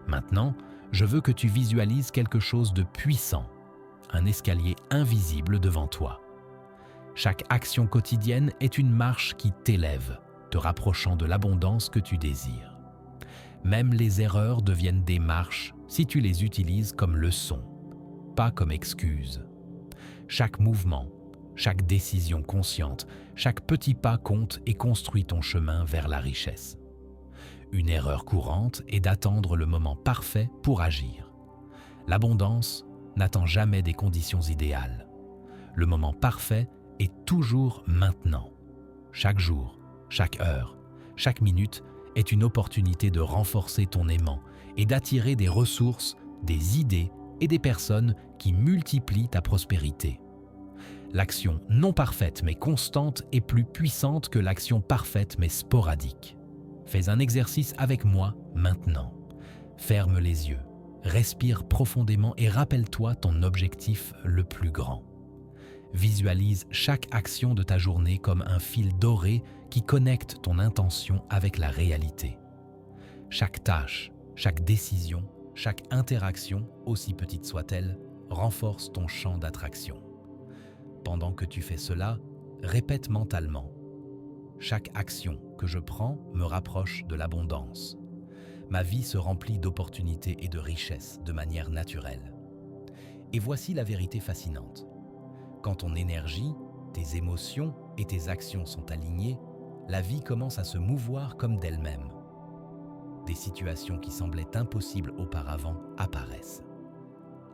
Maintenant, je veux que tu visualises quelque chose de puissant, un escalier invisible devant toi. Chaque action quotidienne est une marche qui t'élève, te rapprochant de l'abondance que tu désires. Même les erreurs deviennent des marches si tu les utilises comme leçons, pas comme excuses. Chaque mouvement, chaque décision consciente, chaque petit pas compte et construit ton chemin vers la richesse. Une erreur courante est d'attendre le moment parfait pour agir. L'abondance n'attend jamais des conditions idéales. Le moment parfait est toujours maintenant. Chaque jour, chaque heure, chaque minute est une opportunité de renforcer ton aimant et d'attirer des ressources, des idées et des personnes qui multiplient ta prospérité. L'action non parfaite mais constante est plus puissante que l'action parfaite mais sporadique. Fais un exercice avec moi maintenant. Ferme les yeux, respire profondément et rappelle-toi ton objectif le plus grand. Visualise chaque action de ta journée comme un fil doré qui connecte ton intention avec la réalité. Chaque tâche, chaque décision, chaque interaction, aussi petite soit-elle, renforce ton champ d'attraction. Pendant que tu fais cela, répète mentalement : chaque action que je prends me rapproche de l'abondance. Ma vie se remplit d'opportunités et de richesses de manière naturelle. Et voici la vérité fascinante. Quand ton énergie, tes émotions et tes actions sont alignées, la vie commence à se mouvoir comme d'elle-même. Des situations qui semblaient impossibles auparavant apparaissent.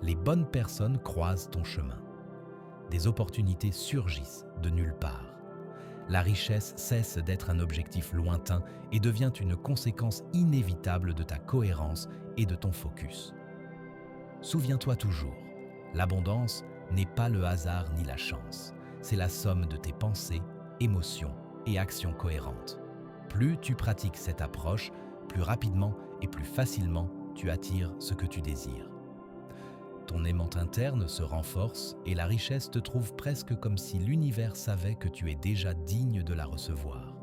Les bonnes personnes croisent ton chemin. Des opportunités surgissent de nulle part. La richesse cesse d'être un objectif lointain et devient une conséquence inévitable de ta cohérence et de ton focus. Souviens-toi toujours, l'abondance n'est pas le hasard ni la chance, c'est la somme de tes pensées, émotions et actions cohérentes. Plus tu pratiques cette approche, plus rapidement et plus facilement tu attires ce que tu désires. Ton aimant interne se renforce et la richesse te trouve presque comme si l'univers savait que tu es déjà digne de la recevoir.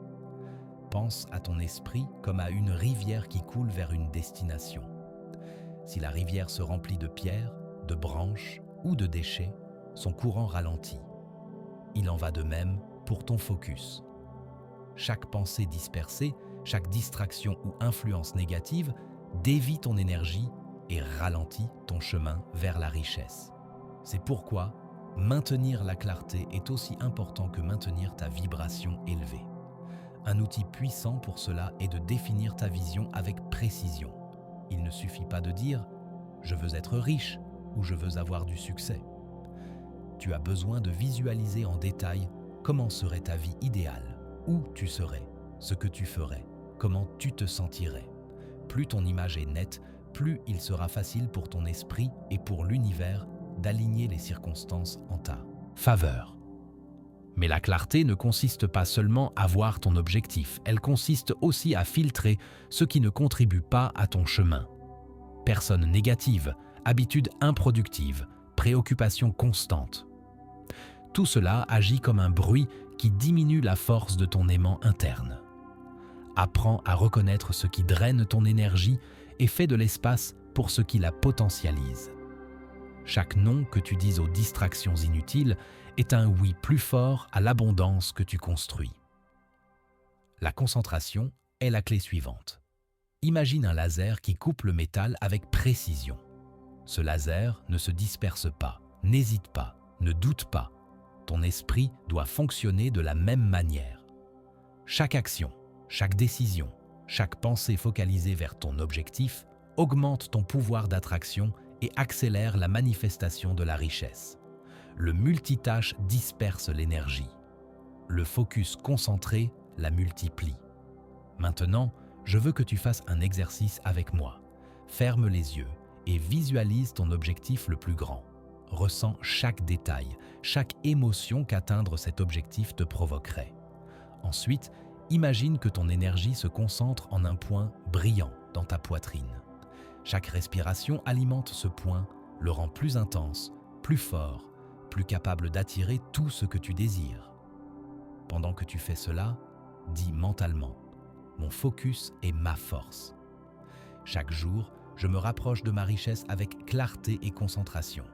Pense à ton esprit comme à une rivière qui coule vers une destination. Si la rivière se remplit de pierres, de branches ou de déchets, son courant ralentit. Il en va de même pour ton focus. Chaque pensée dispersée, chaque distraction ou influence négative dévie ton énergie et ralentit ton chemin vers la richesse. C'est pourquoi maintenir la clarté est aussi important que maintenir ta vibration élevée. Un outil puissant pour cela est de définir ta vision avec précision. Il ne suffit pas de dire « je veux être riche » ou « je veux avoir du succès ». Tu as besoin de visualiser en détail comment serait ta vie idéale, où tu serais, ce que tu ferais, comment tu te sentirais. Plus ton image est nette, plus il sera facile pour ton esprit et pour l'univers d'aligner les circonstances en ta faveur. Mais la clarté ne consiste pas seulement à voir ton objectif, elle consiste aussi à filtrer ce qui ne contribue pas à ton chemin. Personnes négatives, habitudes improductives, préoccupations constantes. Tout cela agit comme un bruit qui diminue la force de ton aimant interne. Apprends à reconnaître ce qui draine ton énergie et fais de l'espace pour ce qui la potentialise. Chaque non que tu dis aux distractions inutiles est un oui plus fort à l'abondance que tu construis. La concentration est la clé suivante. Imagine un laser qui coupe le métal avec précision. Ce laser ne se disperse pas, n'hésite pas, ne doute pas. Ton esprit doit fonctionner de la même manière. Chaque action, chaque décision, chaque pensée focalisée vers ton objectif augmente ton pouvoir d'attraction et accélère la manifestation de la richesse. Le multitâche disperse l'énergie. Le focus concentré la multiplie. Maintenant, je veux que tu fasses un exercice avec moi. Ferme les yeux et visualise ton objectif le plus grand. Ressens chaque détail, chaque émotion qu'atteindre cet objectif te provoquerait. Ensuite, imagine que ton énergie se concentre en un point brillant dans ta poitrine. Chaque respiration alimente ce point, le rend plus intense, plus fort, plus capable d'attirer tout ce que tu désires. Pendant que tu fais cela, dis mentalement « Mon focus est ma force ». Chaque jour, je me rapproche de ma richesse avec clarté et concentration.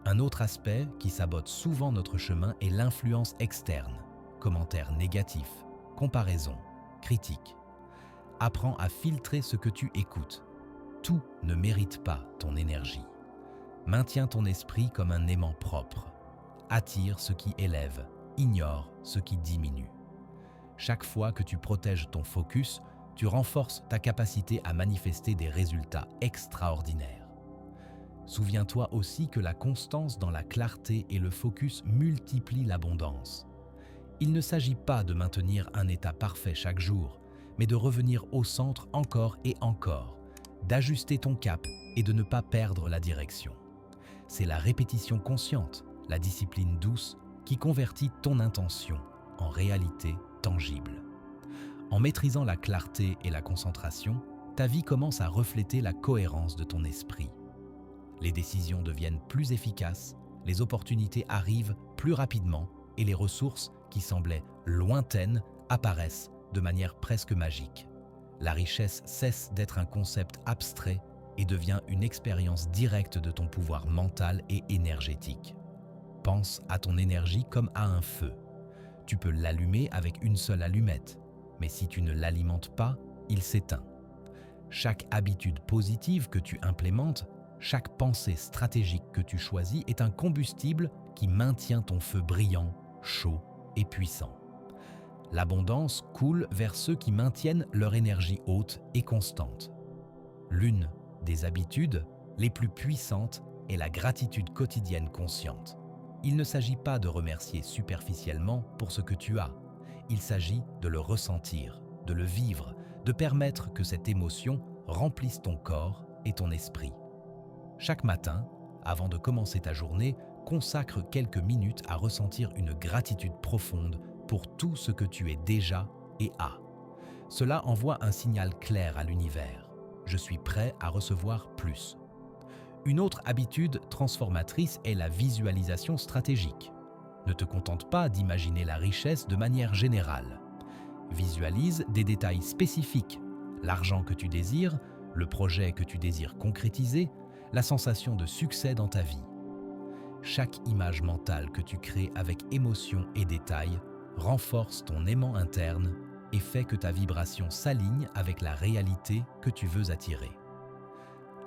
Un autre aspect qui sabote souvent notre chemin est l'influence externe, commentaires négatifs, comparaison, critique. Apprends à filtrer ce que tu écoutes. Tout ne mérite pas ton énergie. Maintiens ton esprit comme un aimant propre. Attire ce qui élève, ignore ce qui diminue. Chaque fois que tu protèges ton focus, tu renforces ta capacité à manifester des résultats extraordinaires. Souviens-toi aussi que la constance dans la clarté et le focus multiplient l'abondance. Il ne s'agit pas de maintenir un état parfait chaque jour, mais de revenir au centre encore et encore, d'ajuster ton cap et de ne pas perdre la direction. C'est la répétition consciente, la discipline douce, qui convertit ton intention en réalité tangible. En maîtrisant la clarté et la concentration, ta vie commence à refléter la cohérence de ton esprit. Les décisions deviennent plus efficaces, les opportunités arrivent plus rapidement et les ressources qui semblaient lointaines apparaissent de manière presque magique. La richesse cesse d'être un concept abstrait et devient une expérience directe de ton pouvoir mental et énergétique. Pense à ton énergie comme à un feu. Tu peux l'allumer avec une seule allumette, mais si tu ne l'alimentes pas, il s'éteint. Chaque habitude positive que tu implémentes, chaque pensée stratégique que tu choisis est un combustible qui maintient ton feu brillant, chaud et puissant. L'abondance coule vers ceux qui maintiennent leur énergie haute et constante. L'une des habitudes les plus puissantes est la gratitude quotidienne consciente. Il ne s'agit pas de remercier superficiellement pour ce que tu as. Il s'agit de le ressentir, de le vivre, de permettre que cette émotion remplisse ton corps et ton esprit. Chaque matin, avant de commencer ta journée, consacre quelques minutes à ressentir une gratitude profonde pour tout ce que tu es déjà et as. Cela envoie un signal clair à l'univers. Je suis prêt à recevoir plus. Une autre habitude transformatrice est la visualisation stratégique. Ne te contente pas d'imaginer la richesse de manière générale. Visualise des détails spécifiques, l'argent que tu désires, le projet que tu désires concrétiser, la sensation de succès dans ta vie. Chaque image mentale que tu crées avec émotion et détail renforce ton aimant interne et fait que ta vibration s'aligne avec la réalité que tu veux attirer.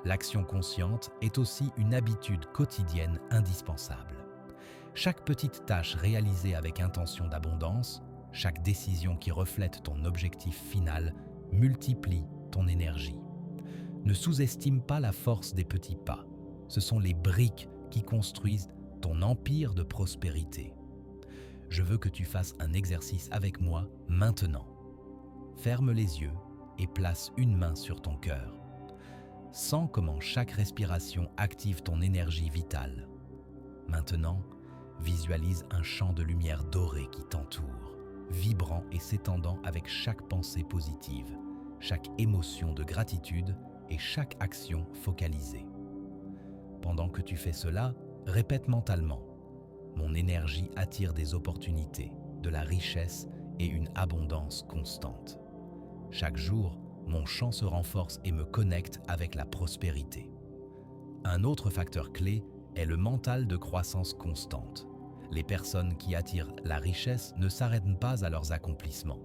L'action consciente est aussi une habitude quotidienne indispensable. Chaque petite tâche réalisée avec intention d'abondance, chaque décision qui reflète ton objectif final, multiplie ton énergie. Ne sous-estime pas la force des petits pas. Ce sont les briques qui construisent ton empire de prospérité. Je veux que tu fasses un exercice avec moi maintenant. Ferme les yeux et place une main sur ton cœur. Sens comment chaque respiration active ton énergie vitale. Maintenant, visualise un champ de lumière dorée qui t'entoure, vibrant et s'étendant avec chaque pensée positive, chaque émotion de gratitude et chaque action focalisée. Pendant que tu fais cela, répète mentalement « Mon énergie attire des opportunités, de la richesse et une abondance constante. Chaque jour, mon champ se renforce et me connecte avec la prospérité. » Un autre facteur clé est le mental de croissance constante. Les personnes qui attirent la richesse ne s'arrêtent pas à leurs accomplissements.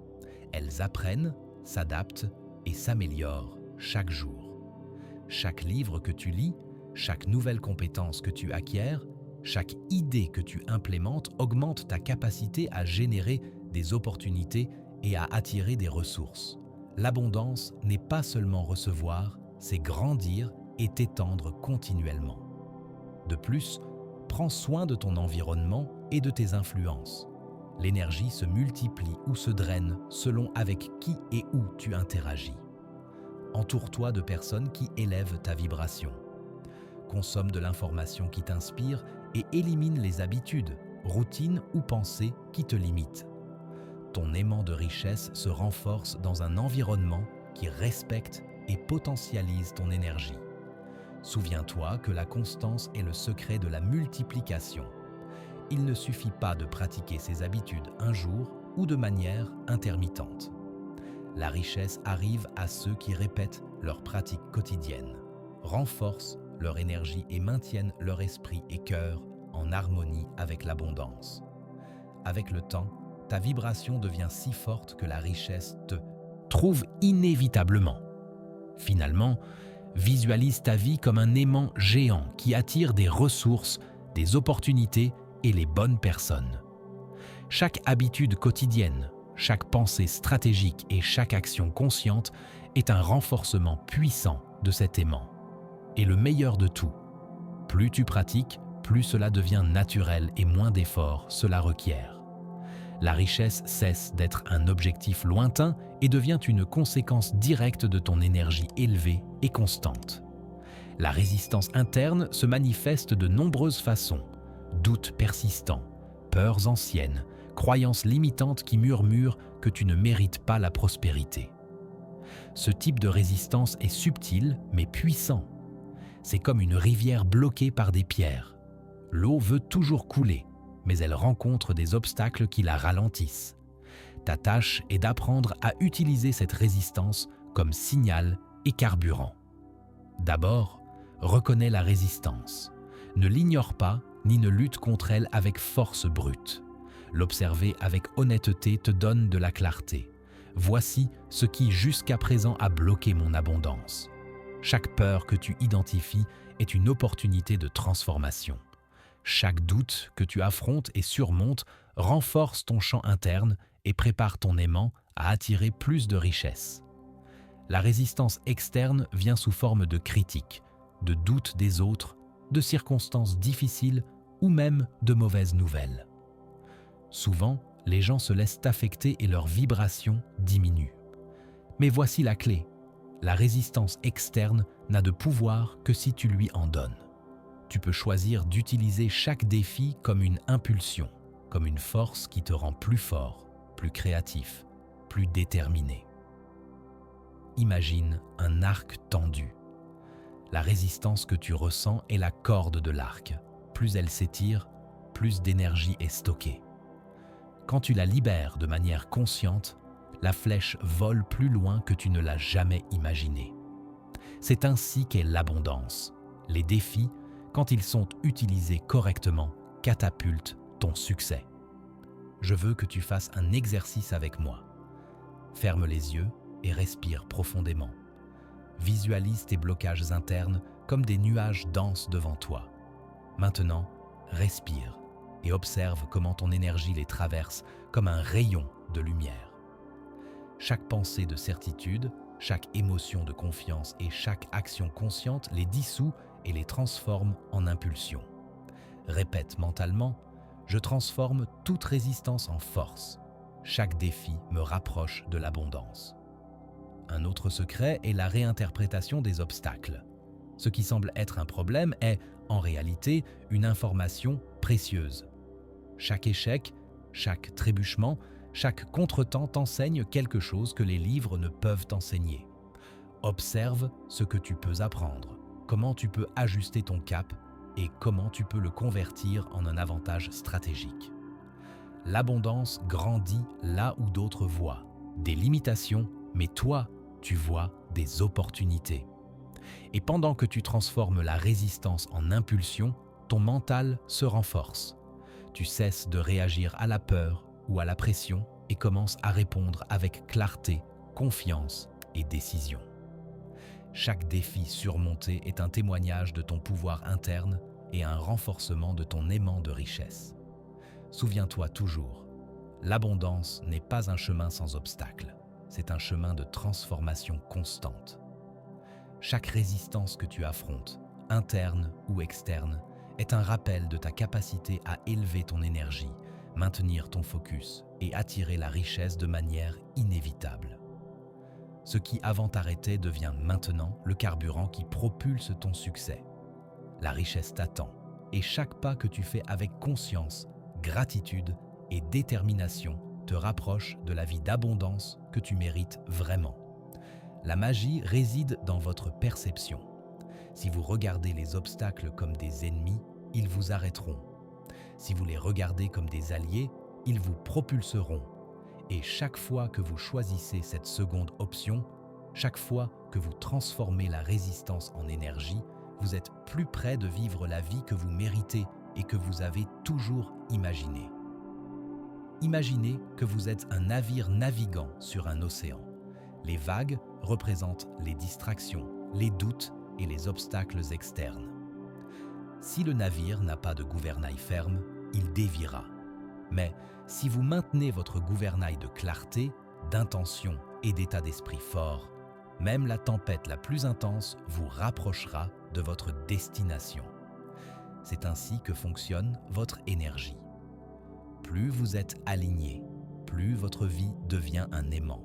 Elles apprennent, s'adaptent et s'améliorent chaque jour. Chaque livre que tu lis, chaque nouvelle compétence que tu acquiers, chaque idée que tu implémentes augmente ta capacité à générer des opportunités et à attirer des ressources. L'abondance n'est pas seulement recevoir, c'est grandir et t'étendre continuellement. De plus, prends soin de ton environnement et de tes influences. L'énergie se multiplie ou se draine selon avec qui et où tu interagis. Entoure-toi de personnes qui élèvent ta vibration. Consomme de l'information qui t'inspire et élimine les habitudes, routines ou pensées qui te limitent. Ton aimant de richesse se renforce dans un environnement qui respecte et potentialise ton énergie. Souviens-toi que la constance est le secret de la multiplication. Il ne suffit pas de pratiquer ces habitudes un jour ou de manière intermittente. La richesse arrive à ceux qui répètent leurs pratiques quotidiennes, renforcent leur énergie et maintiennent leur esprit et cœur en harmonie avec l'abondance. Avec le temps, ta vibration devient si forte que la richesse te trouve inévitablement. Finalement, visualise ta vie comme un aimant géant qui attire des ressources, des opportunités et les bonnes personnes. Chaque habitude quotidienne, chaque pensée stratégique et chaque action consciente est un renforcement puissant de cet aimant. Et le meilleur de tout, Plus tu pratiques, plus cela devient naturel et moins d'efforts cela requiert. La richesse cesse d'être un objectif lointain et devient une conséquence directe de ton énergie élevée et constante. La résistance interne se manifeste de nombreuses façons. Doutes persistants, peurs anciennes, croyances limitantes qui murmurent que tu ne mérites pas la prospérité. Ce type de résistance est subtil mais puissant. C'est comme une rivière bloquée par des pierres. L'eau veut toujours couler, mais elle rencontre des obstacles qui la ralentissent. Ta tâche est d'apprendre à utiliser cette résistance comme signal et carburant. D'abord, reconnais la résistance. Ne l'ignore pas ni ne lutte contre elle avec force brute. L'observer avec honnêteté te donne de la clarté. Voici ce qui jusqu'à présent a bloqué mon abondance. Chaque peur que tu identifies est une opportunité de transformation. Chaque doute que tu affrontes et surmontes renforce ton champ interne et prépare ton aimant à attirer plus de richesses. La résistance externe vient sous forme de critiques, de doutes des autres, de circonstances difficiles ou même de mauvaises nouvelles. Souvent, les gens se laissent affecter et leur vibration diminue. Mais voici la clé. La résistance externe n'a de pouvoir que si tu lui en donnes. Tu peux choisir d'utiliser chaque défi comme une impulsion, comme une force qui te rend plus fort, plus créatif, plus déterminé. Imagine un arc tendu. La résistance que tu ressens est la corde de l'arc. Plus elle s'étire, plus d'énergie est stockée. Quand tu la libères de manière consciente, la flèche vole plus loin que tu ne l'as jamais imaginé. C'est ainsi qu'est l'abondance. Les défis, quand ils sont utilisés correctement, catapultent ton succès. Je veux que tu fasses un exercice avec moi. Ferme les yeux et respire profondément. Visualise tes blocages internes comme des nuages denses devant toi. Maintenant, respire et observe comment ton énergie les traverse comme un rayon de lumière. Chaque pensée de certitude, chaque émotion de confiance et chaque action consciente les dissout et les transforme en impulsion. Répète mentalement, je transforme toute résistance en force. Chaque défi me rapproche de l'abondance. Un autre secret est la réinterprétation des obstacles. Ce qui semble être un problème est, en réalité, une information précieuse. Chaque échec, chaque trébuchement, chaque contretemps t'enseigne quelque chose que les livres ne peuvent t'enseigner. Observe ce que tu peux apprendre, comment tu peux ajuster ton cap et comment tu peux le convertir en un avantage stratégique. L'abondance grandit là où d'autres voient des limitations, mais toi, tu vois des opportunités. Et pendant que tu transformes la résistance en impulsion, ton mental se renforce. Tu cesses de réagir à la peur ou à la pression et commences à répondre avec clarté, confiance et décision. Chaque défi surmonté est un témoignage de ton pouvoir interne et un renforcement de ton aimant de richesse. Souviens-toi toujours, l'abondance n'est pas un chemin sans obstacles, c'est un chemin de transformation constante. Chaque résistance que tu affrontes, interne ou externe, est un rappel de ta capacité à élever ton énergie, maintenir ton focus et attirer la richesse de manière inévitable. Ce qui avant t'arrêtait devient maintenant le carburant qui propulse ton succès. La richesse t'attend et chaque pas que tu fais avec conscience, gratitude et détermination te rapproche de la vie d'abondance que tu mérites vraiment. La magie réside dans votre perception. Si vous regardez les obstacles comme des ennemis, ils vous arrêteront. Si vous les regardez comme des alliés, ils vous propulseront. Et chaque fois que vous choisissez cette seconde option, chaque fois que vous transformez la résistance en énergie, vous êtes plus près de vivre la vie que vous méritez et que vous avez toujours imaginée. Imaginez que vous êtes un navire naviguant sur un océan. Les vagues représentent les distractions, les doutes et les obstacles externes. Si le navire n'a pas de gouvernail ferme, il déviera. Mais si vous maintenez votre gouvernail de clarté, d'intention et d'état d'esprit fort, même la tempête la plus intense vous rapprochera de votre destination. C'est ainsi que fonctionne votre énergie. Plus vous êtes aligné, plus votre vie devient un aimant.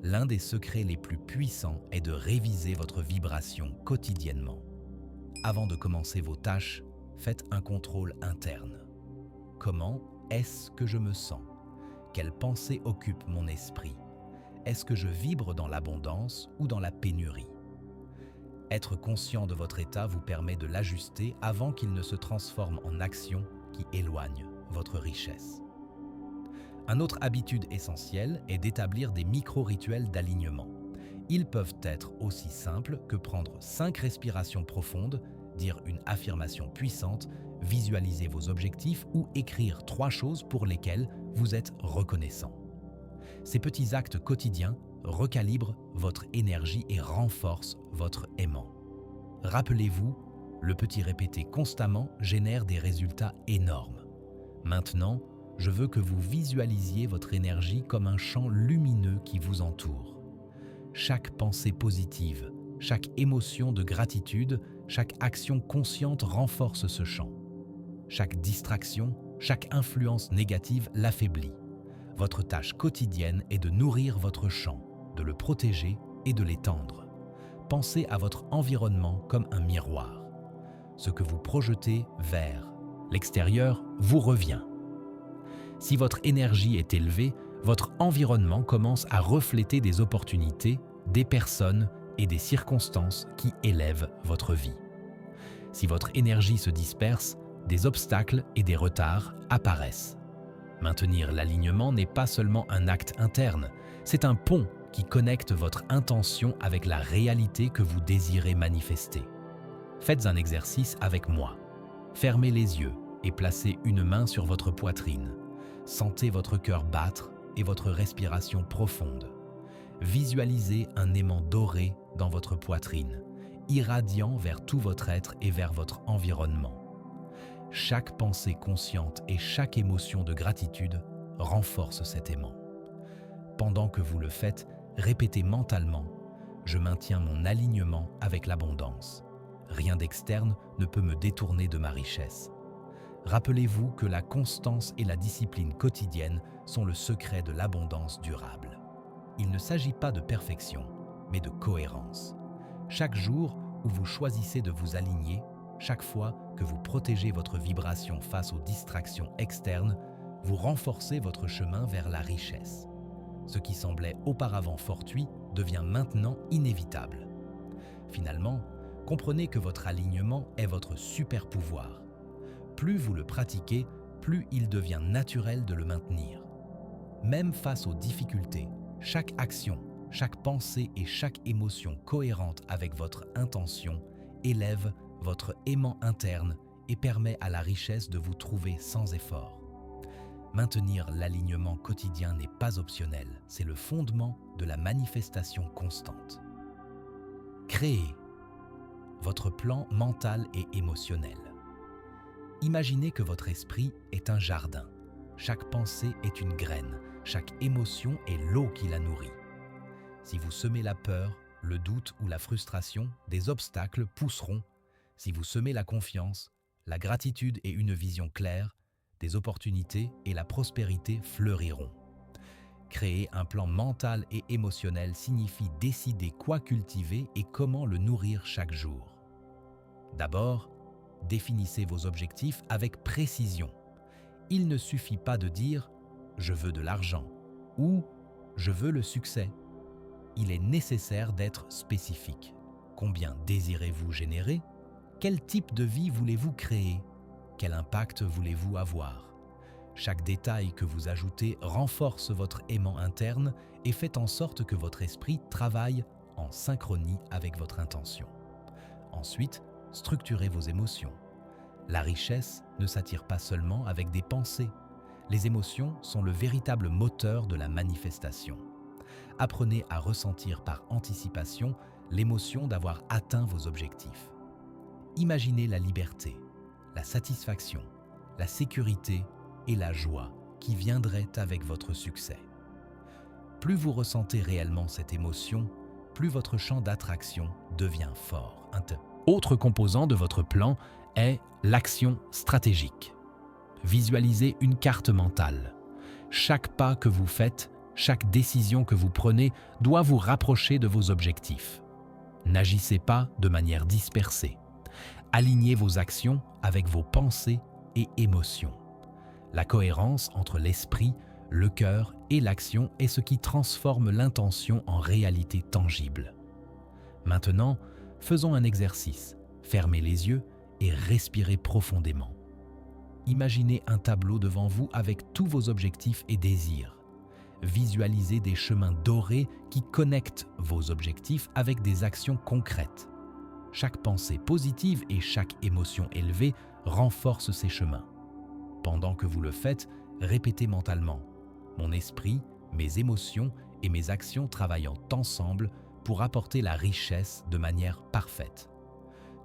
L'un des secrets les plus puissants est de réviser votre vibration quotidiennement. Avant de commencer vos tâches, faites un contrôle interne. Comment est-ce que je me sens? Quelles pensées occupent mon esprit? Est-ce que je vibre dans l'abondance ou dans la pénurie? Être conscient de votre état vous permet de l'ajuster avant qu'il ne se transforme en action qui éloigne votre richesse. Une autre habitude essentielle est d'établir des micro-rituels d'alignement. Ils peuvent être aussi simples que prendre 5 respirations profondes, dire une affirmation puissante, visualiser vos objectifs ou écrire 3 choses pour lesquelles vous êtes reconnaissant. Ces petits actes quotidiens recalibrent votre énergie et renforcent votre aimant. Rappelez-vous, le petit répété constamment génère des résultats énormes. Maintenant, je veux que vous visualisiez votre énergie comme un champ lumineux qui vous entoure. Chaque pensée positive, chaque émotion de gratitude, chaque action consciente renforce ce champ. Chaque distraction, chaque influence négative l'affaiblit. Votre tâche quotidienne est de nourrir votre champ, de le protéger et de l'étendre. Pensez à votre environnement comme un miroir. Ce que vous projetez vers l'extérieur vous revient. Si votre énergie est élevée, votre environnement commence à refléter des opportunités, des personnes et des circonstances qui élèvent votre vie. Si votre énergie se disperse, des obstacles et des retards apparaissent. Maintenir l'alignement n'est pas seulement un acte interne, c'est un pont qui connecte votre intention avec la réalité que vous désirez manifester. Faites un exercice avec moi. Fermez les yeux et placez une main sur votre poitrine. Sentez votre cœur battre et votre respiration profonde. Visualisez un aimant doré dans votre poitrine, irradiant vers tout votre être et vers votre environnement. Chaque pensée consciente et chaque émotion de gratitude renforce cet aimant. Pendant que vous le faites, répétez mentalement « Je maintiens mon alignement avec l'abondance. Rien d'externe ne peut me détourner de ma richesse. » Rappelez-vous que la constance et la discipline quotidienne sont le secret de l'abondance durable. Il ne s'agit pas de perfection, mais de cohérence. Chaque jour où vous choisissez de vous aligner, chaque fois que vous protégez votre vibration face aux distractions externes, vous renforcez votre chemin vers la richesse. Ce qui semblait auparavant fortuit devient maintenant inévitable. Finalement, comprenez que votre alignement est votre super pouvoir. Plus vous le pratiquez, plus il devient naturel de le maintenir. Même face aux difficultés, chaque action, chaque pensée et chaque émotion cohérente avec votre intention élève votre aimant interne et permet à la richesse de vous trouver sans effort. Maintenir l'alignement quotidien n'est pas optionnel, c'est le fondement de la manifestation constante. Créez votre plan mental et émotionnel. Imaginez que votre esprit est un jardin. Chaque pensée est une graine, chaque émotion est l'eau qui la nourrit. Si vous semez la peur, le doute ou la frustration, des obstacles pousseront. Si vous semez la confiance, la gratitude et une vision claire, des opportunités et la prospérité fleuriront. Créer un plan mental et émotionnel signifie décider quoi cultiver et comment le nourrir chaque jour. D'abord, définissez vos objectifs avec précision. Il ne suffit pas de dire « je veux de l'argent » ou « je veux le succès ». Il est nécessaire d'être spécifique. Combien désirez-vous générer? Quel type de vie voulez-vous créer? Quel impact voulez-vous avoir? Chaque détail que vous ajoutez renforce votre aimant interne et fait en sorte que votre esprit travaille en synchronie avec votre intention. Ensuite, structurez vos émotions. La richesse ne s'attire pas seulement avec des pensées. Les émotions sont le véritable moteur de la manifestation. Apprenez à ressentir par anticipation l'émotion d'avoir atteint vos objectifs. Imaginez la liberté, la satisfaction, la sécurité et la joie qui viendraient avec votre succès. Plus vous ressentez réellement cette émotion, plus votre champ d'attraction devient fort. Autre composant de votre plan, est l'action stratégique. Visualisez une carte mentale. Chaque pas que vous faites, chaque décision que vous prenez doit vous rapprocher de vos objectifs. N'agissez pas de manière dispersée. Alignez vos actions avec vos pensées et émotions. La cohérence entre l'esprit, le cœur et l'action est ce qui transforme l'intention en réalité tangible. Maintenant, faisons un exercice. Fermez les yeux et respirez profondément. Imaginez un tableau devant vous avec tous vos objectifs et désirs. Visualisez des chemins dorés qui connectent vos objectifs avec des actions concrètes. Chaque pensée positive et chaque émotion élevée renforce ces chemins. Pendant que vous le faites, répétez mentalement « Mon esprit, mes émotions et mes actions travaillent ensemble pour apporter la richesse de manière parfaite.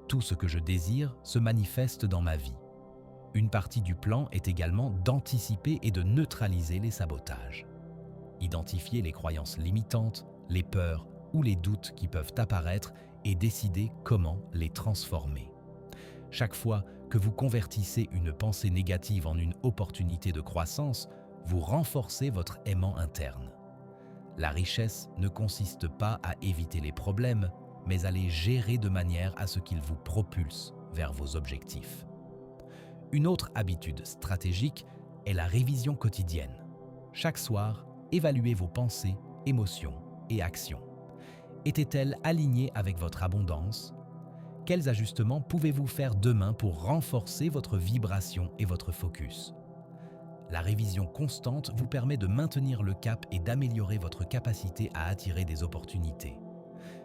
Tout ce que je désire se manifeste dans ma vie. » Une partie du plan est également d'anticiper et de neutraliser les sabotages. Identifiez les croyances limitantes, les peurs ou les doutes qui peuvent apparaître et décider comment les transformer. Chaque fois que vous convertissez une pensée négative en une opportunité de croissance, vous renforcez votre aimant interne. La richesse ne consiste pas à éviter les problèmes, mais à les gérer de manière à ce qu'ils vous propulsent vers vos objectifs. Une autre habitude stratégique est la révision quotidienne. Chaque soir, évaluez vos pensées, émotions et actions. Étaient-elles alignées avec votre abondance? Quels ajustements pouvez-vous faire demain pour renforcer votre vibration et votre focus? La révision constante vous permet de maintenir le cap et d'améliorer votre capacité à attirer des opportunités.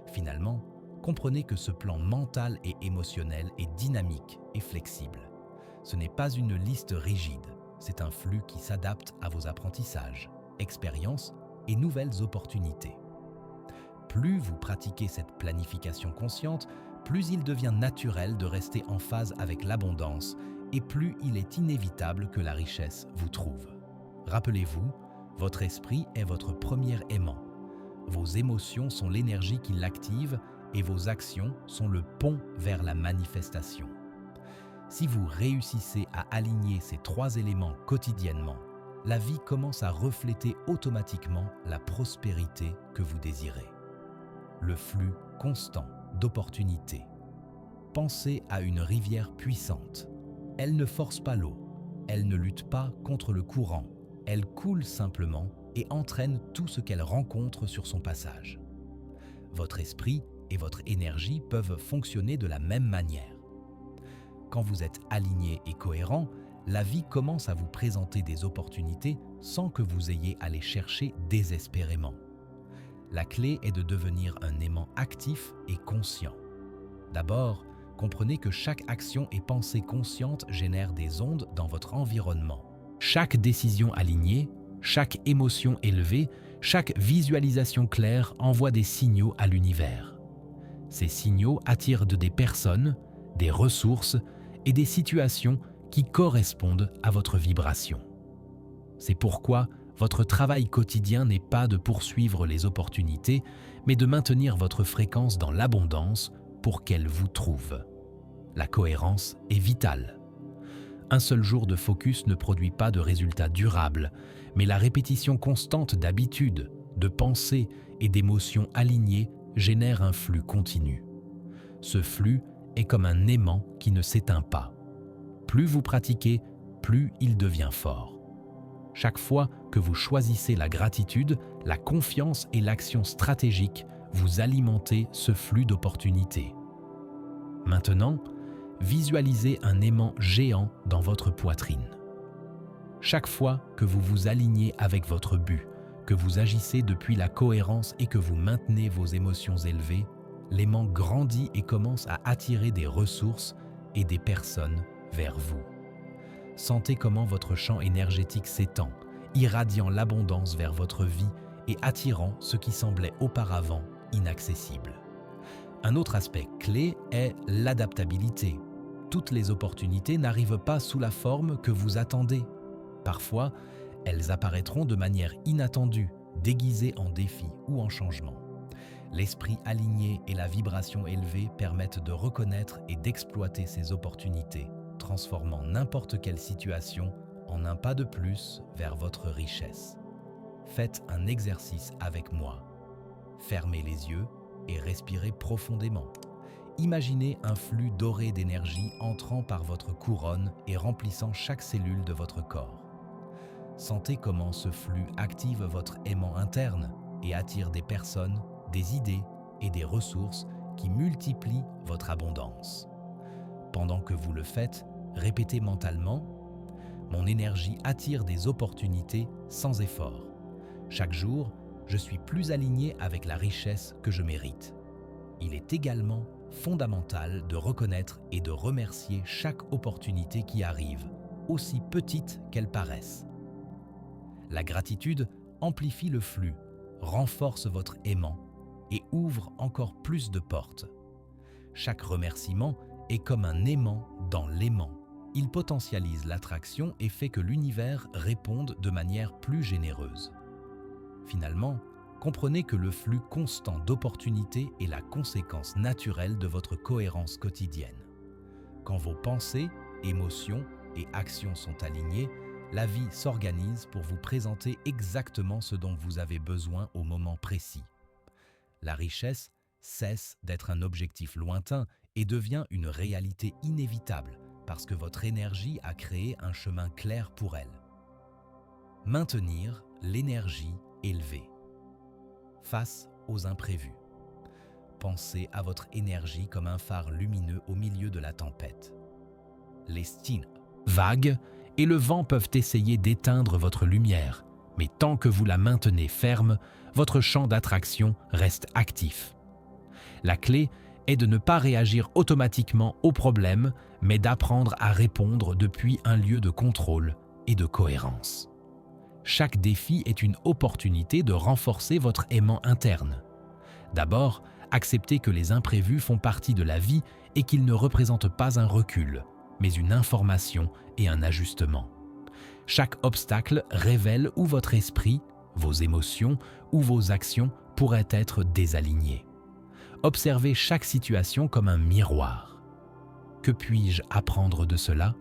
Finalement, comprenez que ce plan mental et émotionnel est dynamique et flexible. Ce n'est pas une liste rigide, c'est un flux qui s'adapte à vos apprentissages, expériences et nouvelles opportunités. Plus vous pratiquez cette planification consciente, plus il devient naturel de rester en phase avec l'abondance et plus il est inévitable que la richesse vous trouve. Rappelez-vous, votre esprit est votre premier aimant. Vos émotions sont l'énergie qui l'active et vos actions sont le pont vers la manifestation. Si vous réussissez à aligner ces trois éléments quotidiennement, la vie commence à refléter automatiquement la prospérité que vous désirez. Le flux constant d'opportunités. Pensez à une rivière puissante. Elle ne force pas l'eau, elle ne lutte pas contre le courant, elle coule simplement et entraîne tout ce qu'elle rencontre sur son passage. Votre esprit et votre énergie peuvent fonctionner de la même manière. Quand vous êtes aligné et cohérent, la vie commence à vous présenter des opportunités sans que vous ayez à les chercher désespérément. La clé est de devenir un aimant actif et conscient. D'abord, comprenez que chaque action et pensée consciente génère des ondes dans votre environnement. Chaque décision alignée, chaque émotion élevée, chaque visualisation claire envoie des signaux à l'univers. Ces signaux attirent des personnes, des ressources et des situations qui correspondent à votre vibration. C'est pourquoi votre travail quotidien n'est pas de poursuivre les opportunités, mais de maintenir votre fréquence dans l'abondance pour qu'elle vous trouve. La cohérence est vitale. Un seul jour de focus ne produit pas de résultats durables, mais la répétition constante d'habitudes, de pensées et d'émotions alignées génère un flux continu. Ce flux est comme un aimant qui ne s'éteint pas. Plus vous pratiquez, plus il devient fort. Chaque fois que vous choisissez la gratitude, la confiance et l'action stratégique, vous alimentez ce flux d'opportunités. Maintenant, visualisez un aimant géant dans votre poitrine. Chaque fois que vous vous alignez avec votre but, que vous agissez depuis la cohérence et que vous maintenez vos émotions élevées, l'aimant grandit et commence à attirer des ressources et des personnes vers vous. Sentez comment votre champ énergétique s'étend, irradiant l'abondance vers votre vie et attirant ce qui semblait auparavant inaccessible. Un autre aspect clé est l'adaptabilité. Toutes les opportunités n'arrivent pas sous la forme que vous attendez. Parfois, elles apparaîtront de manière inattendue, déguisées en défis ou en changement. L'esprit aligné et la vibration élevée permettent de reconnaître et d'exploiter ces opportunités, transformant n'importe quelle situation en un pas de plus vers votre richesse. Faites un exercice avec moi. Fermez les yeux et respirez profondément. Imaginez un flux doré d'énergie entrant par votre couronne et remplissant chaque cellule de votre corps. Sentez comment ce flux active votre aimant interne et attire des personnes, des idées et des ressources qui multiplient votre abondance. Pendant que vous le faites, répétez mentalement « Mon énergie attire des opportunités sans effort. Chaque jour, je suis plus aligné avec la richesse que je mérite. » Il est également fondamental de reconnaître et de remercier chaque opportunité qui arrive, aussi petite qu'elle paraisse. La gratitude amplifie le flux, renforce votre aimant et ouvre encore plus de portes. Chaque remerciement est comme un aimant dans l'aimant. Il potentialise l'attraction et fait que l'univers réponde de manière plus généreuse. Finalement, comprenez que le flux constant d'opportunités est la conséquence naturelle de votre cohérence quotidienne. Quand vos pensées, émotions et actions sont alignées, la vie s'organise pour vous présenter exactement ce dont vous avez besoin au moment précis. La richesse cesse d'être un objectif lointain et devient une réalité inévitable parce que votre énergie a créé un chemin clair pour elle. Maintenir l'énergie élevée. Face aux imprévus. Pensez à votre énergie comme un phare lumineux au milieu de la tempête. Les storms, vagues et le vent peuvent essayer d'éteindre votre lumière, mais tant que vous la maintenez ferme, votre champ d'attraction reste actif. La clé est de ne pas réagir automatiquement aux problèmes, mais d'apprendre à répondre depuis un lieu de contrôle et de cohérence. Chaque défi est une opportunité de renforcer votre aimant interne. D'abord, acceptez que les imprévus font partie de la vie et qu'ils ne représentent pas un recul, mais une information et un ajustement. Chaque obstacle révèle où votre esprit, vos émotions ou vos actions pourraient être désalignés. Observez chaque situation comme un miroir. Que puis-je apprendre de cela ?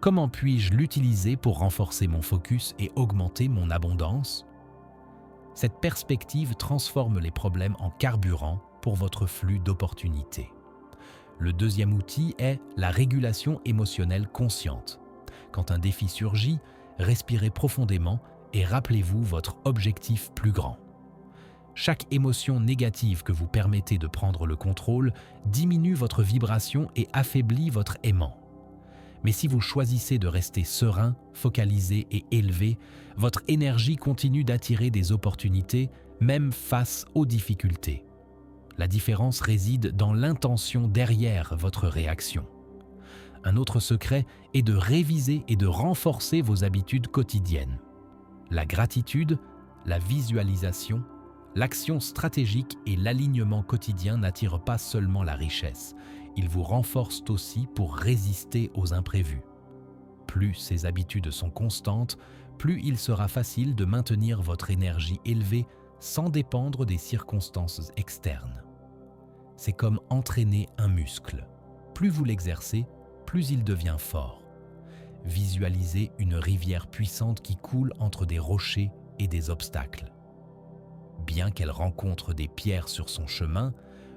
Comment puis-je l'utiliser pour renforcer mon focus et augmenter mon abondance ? Cette perspective transforme les problèmes en carburant pour votre flux d'opportunités. Le deuxième outil est la régulation émotionnelle consciente. Quand un défi surgit, respirez profondément et rappelez-vous votre objectif plus grand. Chaque émotion négative que vous permettez de prendre le contrôle diminue votre vibration et affaiblit votre aimant. Mais si vous choisissez de rester serein, focalisé et élevé, votre énergie continue d'attirer des opportunités, même face aux difficultés. La différence réside dans l'intention derrière votre réaction. Un autre secret est de réviser et de renforcer vos habitudes quotidiennes. La gratitude, la visualisation, l'action stratégique et l'alignement quotidien n'attirent pas seulement la richesse, ils vous renforcent aussi pour résister aux imprévus. Plus ces habitudes sont constantes, plus il sera facile de maintenir votre énergie élevée sans dépendre des circonstances externes. C'est comme entraîner un muscle. Plus vous l'exercez, plus il devient fort. Visualisez une rivière puissante qui coule entre des rochers et des obstacles. Bien qu'elle rencontre des pierres sur son chemin,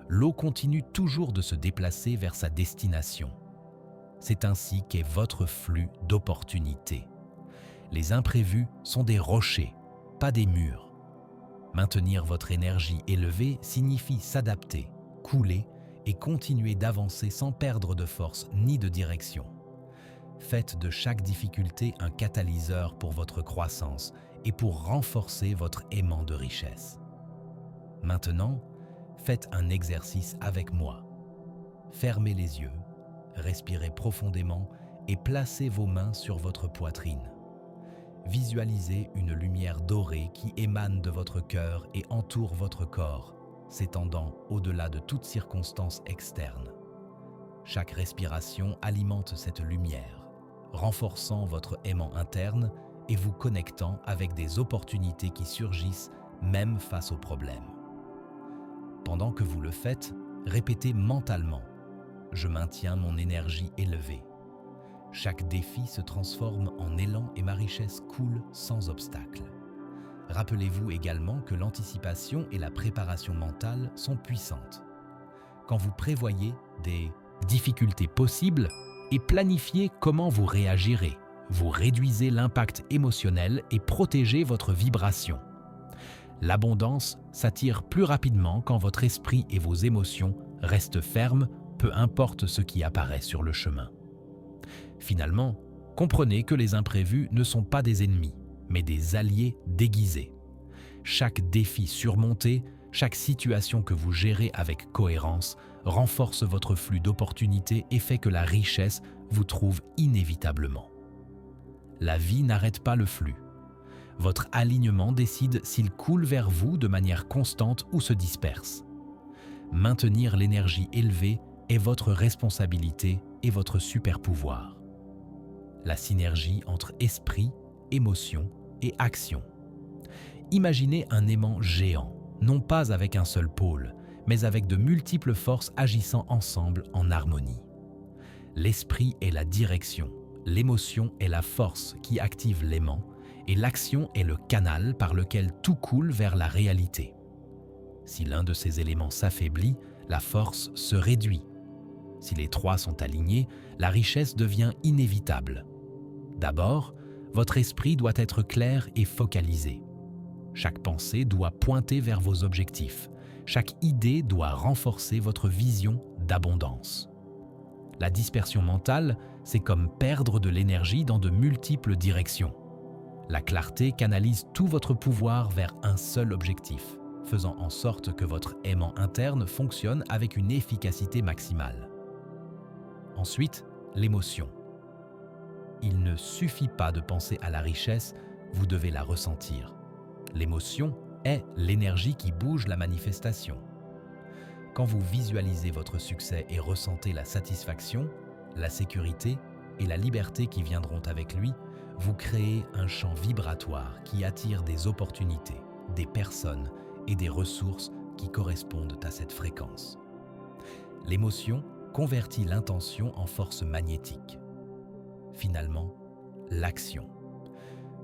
l'eau continue toujours de se déplacer vers sa destination. C'est ainsi qu'est votre flux d'opportunités. Les imprévus sont des rochers, pas des murs. Maintenir votre énergie élevée signifie s'adapter, couler et continuer d'avancer sans perdre de force ni de direction. Faites de chaque difficulté un catalyseur pour votre croissance et pour renforcer votre aimant de richesse. Maintenant, faites un exercice avec moi. Fermez les yeux, respirez profondément et placez vos mains sur votre poitrine. Visualisez une lumière dorée qui émane de votre cœur et entoure votre corps, s'étendant au-delà de toute circonstance externe. Chaque respiration alimente cette lumière, renforçant votre aimant interne et vous connectant avec des opportunités qui surgissent même face aux problèmes. Pendant que vous le faites, répétez mentalement « Je maintiens mon énergie élevée ». Chaque défi se transforme en élan et ma richesse coule sans obstacle. Rappelez-vous également que l'anticipation et la préparation mentale sont puissantes. Quand vous prévoyez des difficultés possibles et planifiez comment vous réagirez, vous réduisez l'impact émotionnel et protégez votre vibration. L'abondance s'attire plus rapidement quand votre esprit et vos émotions restent fermes, peu importe ce qui apparaît sur le chemin. Finalement, comprenez que les imprévus ne sont pas des ennemis, mais des alliés déguisés. Chaque défi surmonté, chaque situation que vous gérez avec cohérence renforce votre flux d'opportunités et fait que la richesse vous trouve inévitablement. La vie n'arrête pas le flux. Votre alignement décide s'il coule vers vous de manière constante ou se disperse. Maintenir l'énergie élevée est votre responsabilité et votre super pouvoir. La synergie entre esprit, émotion et action. Imaginez un aimant géant, non pas avec un seul pôle, mais avec de multiples forces agissant ensemble en harmonie. L'esprit est la direction, l'émotion est la force qui active l'aimant, et l'action est le canal par lequel tout coule vers la réalité. Si l'un de ces éléments s'affaiblit, la force se réduit. Si les trois sont alignés, la richesse devient inévitable. D'abord, votre esprit doit être clair et focalisé. Chaque pensée doit pointer vers vos objectifs. Chaque idée doit renforcer votre vision d'abondance. La dispersion mentale, c'est comme perdre de l'énergie dans de multiples directions. La clarté canalise tout votre pouvoir vers un seul objectif, faisant en sorte que votre aimant interne fonctionne avec une efficacité maximale. Ensuite, l'émotion. Il ne suffit pas de penser à la richesse, vous devez la ressentir. L'émotion est l'énergie qui bouge la manifestation. Quand vous visualisez votre succès et ressentez la satisfaction, la sécurité et la liberté qui viendront avec lui, vous créez un champ vibratoire qui attire des opportunités, des personnes et des ressources qui correspondent à cette fréquence. L'émotion convertit l'intention en force magnétique. Finalement, l'action.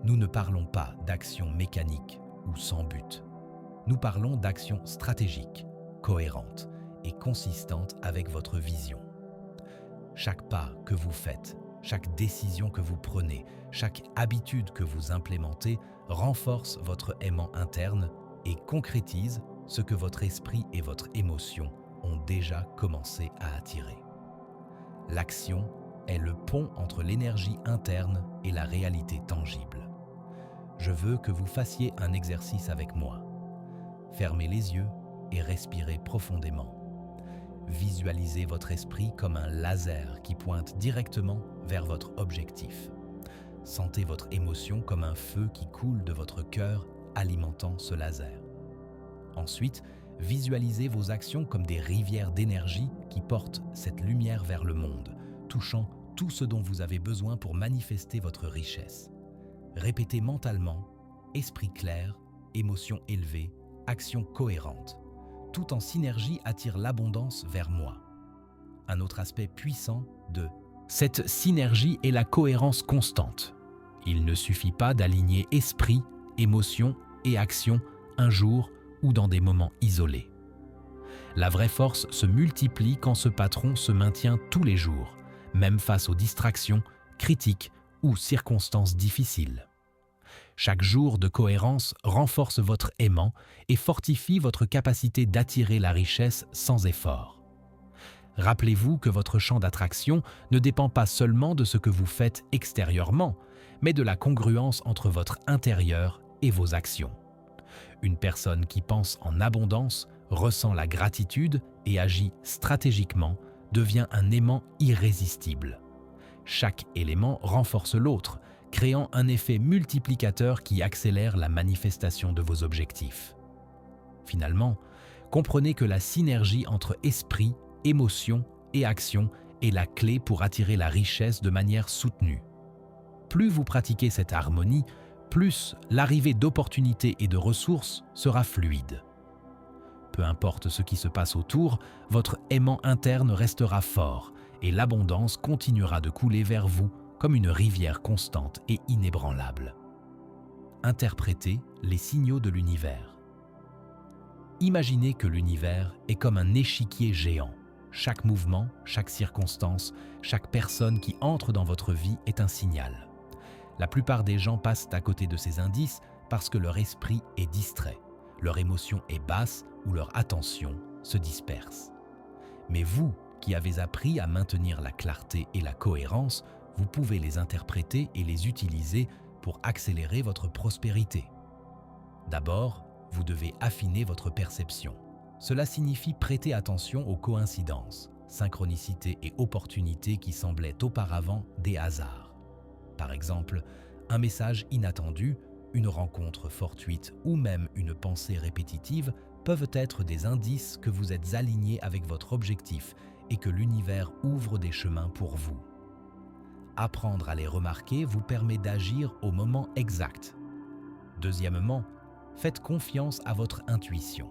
Nous ne parlons pas d'action mécanique ou sans but. Nous parlons d'action stratégique, cohérente et consistante avec votre vision. Chaque pas que vous faites, chaque décision que vous prenez, chaque habitude que vous implémentez renforce votre aimant interne et concrétise ce que votre esprit et votre émotion ont déjà commencé à attirer. L'action est le pont entre l'énergie interne et la réalité tangible. Je veux que vous fassiez un exercice avec moi. Fermez les yeux et respirez profondément. Visualisez votre esprit comme un laser qui pointe directement vers votre objectif. Sentez votre émotion comme un feu qui coule de votre cœur, alimentant ce laser. Ensuite, visualisez vos actions comme des rivières d'énergie qui portent cette lumière vers le monde, touchant tout ce dont vous avez besoin pour manifester votre richesse. Répétez mentalement « esprit clair, émotion élevée, action cohérente ». Tout en synergie attire l'abondance vers moi. Un autre aspect puissant de cette synergie est la cohérence constante. Il ne suffit pas d'aligner esprit, émotion et action un jour ou dans des moments isolés. La vraie force se multiplie quand ce patron se maintient tous les jours, même face aux distractions, critiques ou circonstances difficiles. Chaque jour de cohérence renforce votre aimant et fortifie votre capacité d'attirer la richesse sans effort. Rappelez-vous que votre champ d'attraction ne dépend pas seulement de ce que vous faites extérieurement, mais de la congruence entre votre intérieur et vos actions. Une personne qui pense en abondance, ressent la gratitude et agit stratégiquement devient un aimant irrésistible. Chaque élément renforce l'autre, créant un effet multiplicateur qui accélère la manifestation de vos objectifs. Finalement, comprenez que la synergie entre esprit, émotion et action est la clé pour attirer la richesse de manière soutenue. Plus vous pratiquez cette harmonie, plus l'arrivée d'opportunités et de ressources sera fluide. Peu importe ce qui se passe autour, votre aimant interne restera fort et l'abondance continuera de couler vers vous comme une rivière constante et inébranlable. Interprétez les signaux de l'univers. Imaginez que l'univers est comme un échiquier géant. Chaque mouvement, chaque circonstance, chaque personne qui entre dans votre vie est un signal. La plupart des gens passent à côté de ces indices parce que leur esprit est distrait, leur émotion est basse ou leur attention se disperse. Mais vous, qui avez appris à maintenir la clarté et la cohérence, vous pouvez les interpréter et les utiliser pour accélérer votre prospérité. D'abord, vous devez affiner votre perception. Cela signifie prêter attention aux coïncidences, synchronicités et opportunités qui semblaient auparavant des hasards. Par exemple, un message inattendu, une rencontre fortuite ou même une pensée répétitive peuvent être des indices que vous êtes aligné avec votre objectif et que l'univers ouvre des chemins pour vous. Apprendre à les remarquer vous permet d'agir au moment exact. Deuxièmement, faites confiance à votre intuition.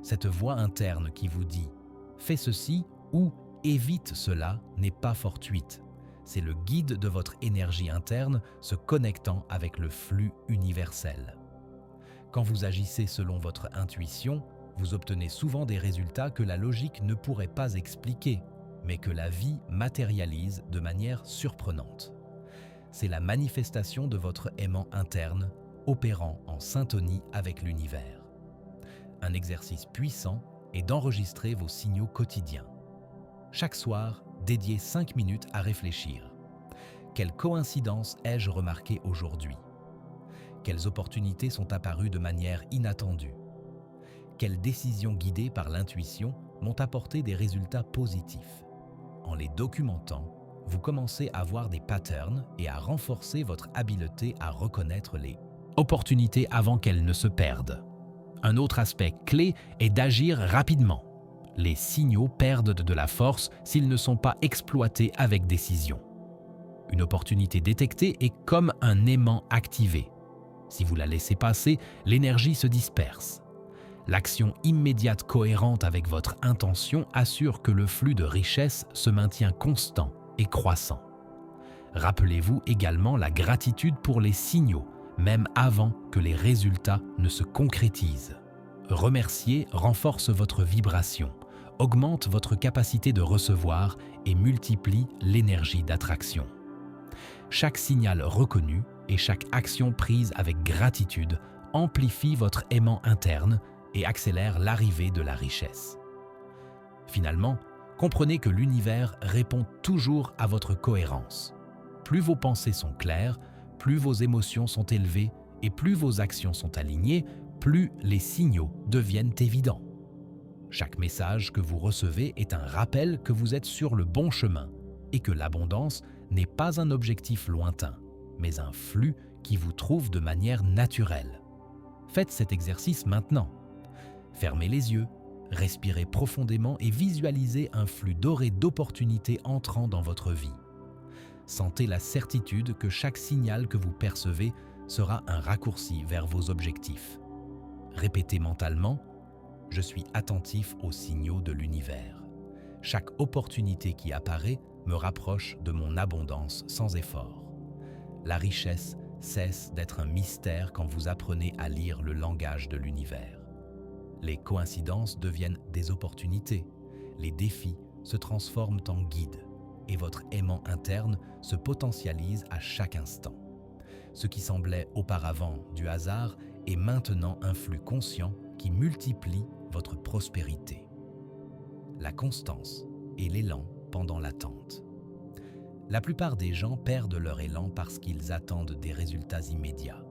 Cette voix interne qui vous dit « fais ceci » ou « évite cela » n'est pas fortuite. C'est le guide de votre énergie interne se connectant avec le flux universel. Quand vous agissez selon votre intuition, vous obtenez souvent des résultats que la logique ne pourrait pas expliquer, mais que la vie matérialise de manière surprenante. C'est la manifestation de votre aimant interne, opérant en syntonie avec l'univers. Un exercice puissant est d'enregistrer vos signaux quotidiens. Chaque soir, dédiez 5 minutes à réfléchir. Quelle coïncidence ai-je remarqué aujourd'hui? Quelles opportunités sont apparues de manière inattendue? Quelles décisions guidées par l'intuition m'ont apporté des résultats positifs? En les documentant, vous commencez à voir des patterns et à renforcer votre habileté à reconnaître les opportunités avant qu'elles ne se perdent. Un autre aspect clé est d'agir rapidement. Les signaux perdent de la force s'ils ne sont pas exploités avec décision. Une opportunité détectée est comme un aimant activé. Si vous la laissez passer, l'énergie se disperse. L'action immédiate cohérente avec votre intention assure que le flux de richesse se maintient constant et croissant. Rappelez-vous également la gratitude pour les signaux, même avant que les résultats ne se concrétisent. Remercier renforce votre vibration, augmente votre capacité de recevoir et multiplie l'énergie d'attraction. Chaque signal reconnu et chaque action prise avec gratitude amplifie votre aimant interne et accélère l'arrivée de la richesse. Finalement, comprenez que l'univers répond toujours à votre cohérence. Plus vos pensées sont claires, plus vos émotions sont élevées et plus vos actions sont alignées, plus les signaux deviennent évidents. Chaque message que vous recevez est un rappel que vous êtes sur le bon chemin et que l'abondance n'est pas un objectif lointain, mais un flux qui vous trouve de manière naturelle. Faites cet exercice maintenant. Fermez les yeux, respirez profondément et visualisez un flux doré d'opportunités entrant dans votre vie. Sentez la certitude que chaque signal que vous percevez sera un raccourci vers vos objectifs. Répétez mentalement « Je suis attentif aux signaux de l'univers. Chaque opportunité qui apparaît me rapproche de mon abondance sans effort. La richesse cesse d'être un mystère quand vous apprenez à lire le langage de l'univers. Les coïncidences deviennent des opportunités, les défis se transforment en guides et votre aimant interne se potentialise à chaque instant. Ce qui semblait auparavant du hasard est maintenant un flux conscient qui multiplie votre prospérité. La constance et l'élan pendant l'attente. La plupart des gens perdent leur élan parce qu'ils attendent des résultats immédiats.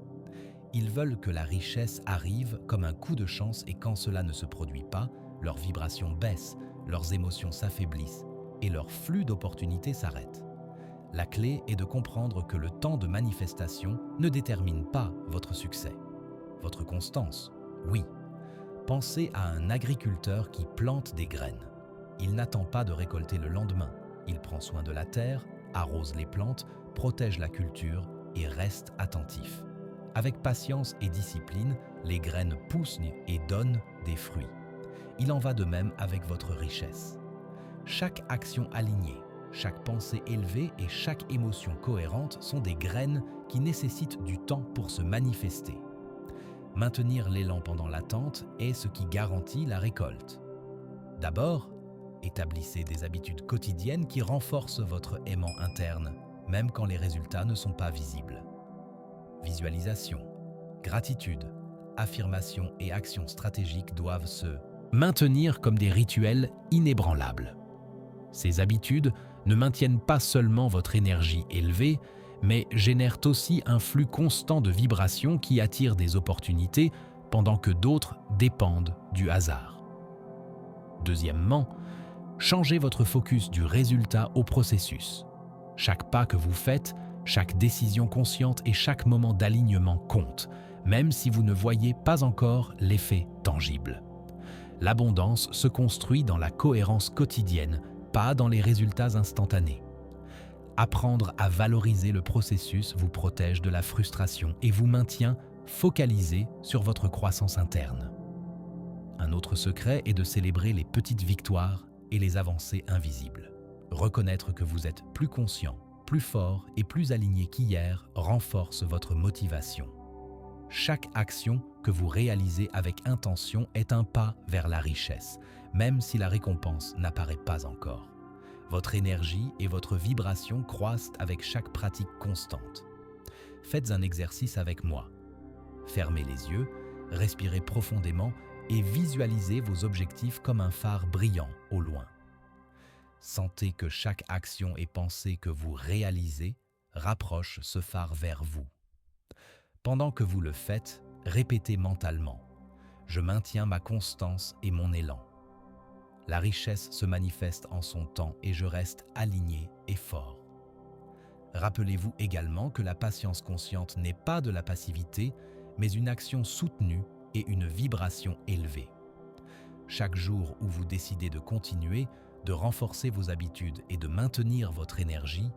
Ils veulent que la richesse arrive comme un coup de chance et quand cela ne se produit pas, leurs vibrations baissent, leurs émotions s'affaiblissent et leur flux d'opportunités s'arrête. La clé est de comprendre que le temps de manifestation ne détermine pas votre succès. Votre constance, oui. Pensez à un agriculteur qui plante des graines. Il n'attend pas de récolter le lendemain. Il prend soin de la terre, arrose les plantes, protège la culture et reste attentif. Avec patience et discipline, les graines poussent et donnent des fruits. Il en va de même avec votre richesse. Chaque action alignée, chaque pensée élevée et chaque émotion cohérente sont des graines qui nécessitent du temps pour se manifester. Maintenir l'élan pendant l'attente est ce qui garantit la récolte. D'abord, établissez des habitudes quotidiennes qui renforcent votre aimant interne, même quand les résultats ne sont pas visibles. Visualisation, gratitude, affirmation et action stratégique doivent se maintenir comme des rituels inébranlables. Ces habitudes ne maintiennent pas seulement votre énergie élevée, mais génèrent aussi un flux constant de vibrations qui attirent des opportunités pendant que d'autres dépendent du hasard. Deuxièmement, changez votre focus du résultat au processus. Chaque pas que vous faites, chaque décision consciente et chaque moment d'alignement compte, même si vous ne voyez pas encore l'effet tangible. L'abondance se construit dans la cohérence quotidienne, pas dans les résultats instantanés. Apprendre à valoriser le processus vous protège de la frustration et vous maintient focalisé sur votre croissance interne. Un autre secret est de célébrer les petites victoires et les avancées invisibles. Reconnaître que vous êtes plus conscient, plus fort et plus aligné qu'hier renforce votre motivation. Chaque action que vous réalisez avec intention est un pas vers la richesse, même si la récompense n'apparaît pas encore. Votre énergie et votre vibration croissent avec chaque pratique constante. Faites un exercice avec moi. Fermez les yeux, respirez profondément et visualisez vos objectifs comme un phare brillant au loin. Sentez que chaque action et pensée que vous réalisez rapproche ce phare vers vous. Pendant que vous le faites, répétez mentalement « Je maintiens ma constance et mon élan ». La richesse se manifeste en son temps et je reste aligné et fort. Rappelez-vous également que la patience consciente n'est pas de la passivité, mais une action soutenue et une vibration élevée. Chaque jour où vous décidez de continuer, de renforcer vos habitudes et de maintenir votre énergie,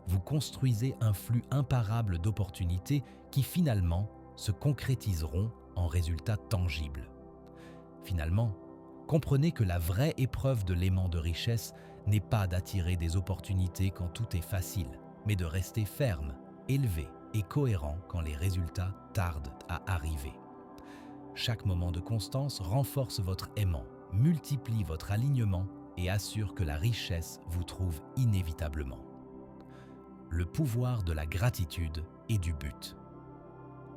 vous construisez un flux imparable d'opportunités qui finalement se concrétiseront en résultats tangibles. Finalement, comprenez que la vraie épreuve de l'aimant de richesse n'est pas d'attirer des opportunités quand tout est facile, mais de rester ferme, élevé et cohérent quand les résultats tardent à arriver. Chaque moment de constance renforce votre aimant, multiplie votre alignement et assure que la richesse vous trouve inévitablement. Le pouvoir de la gratitude et du but.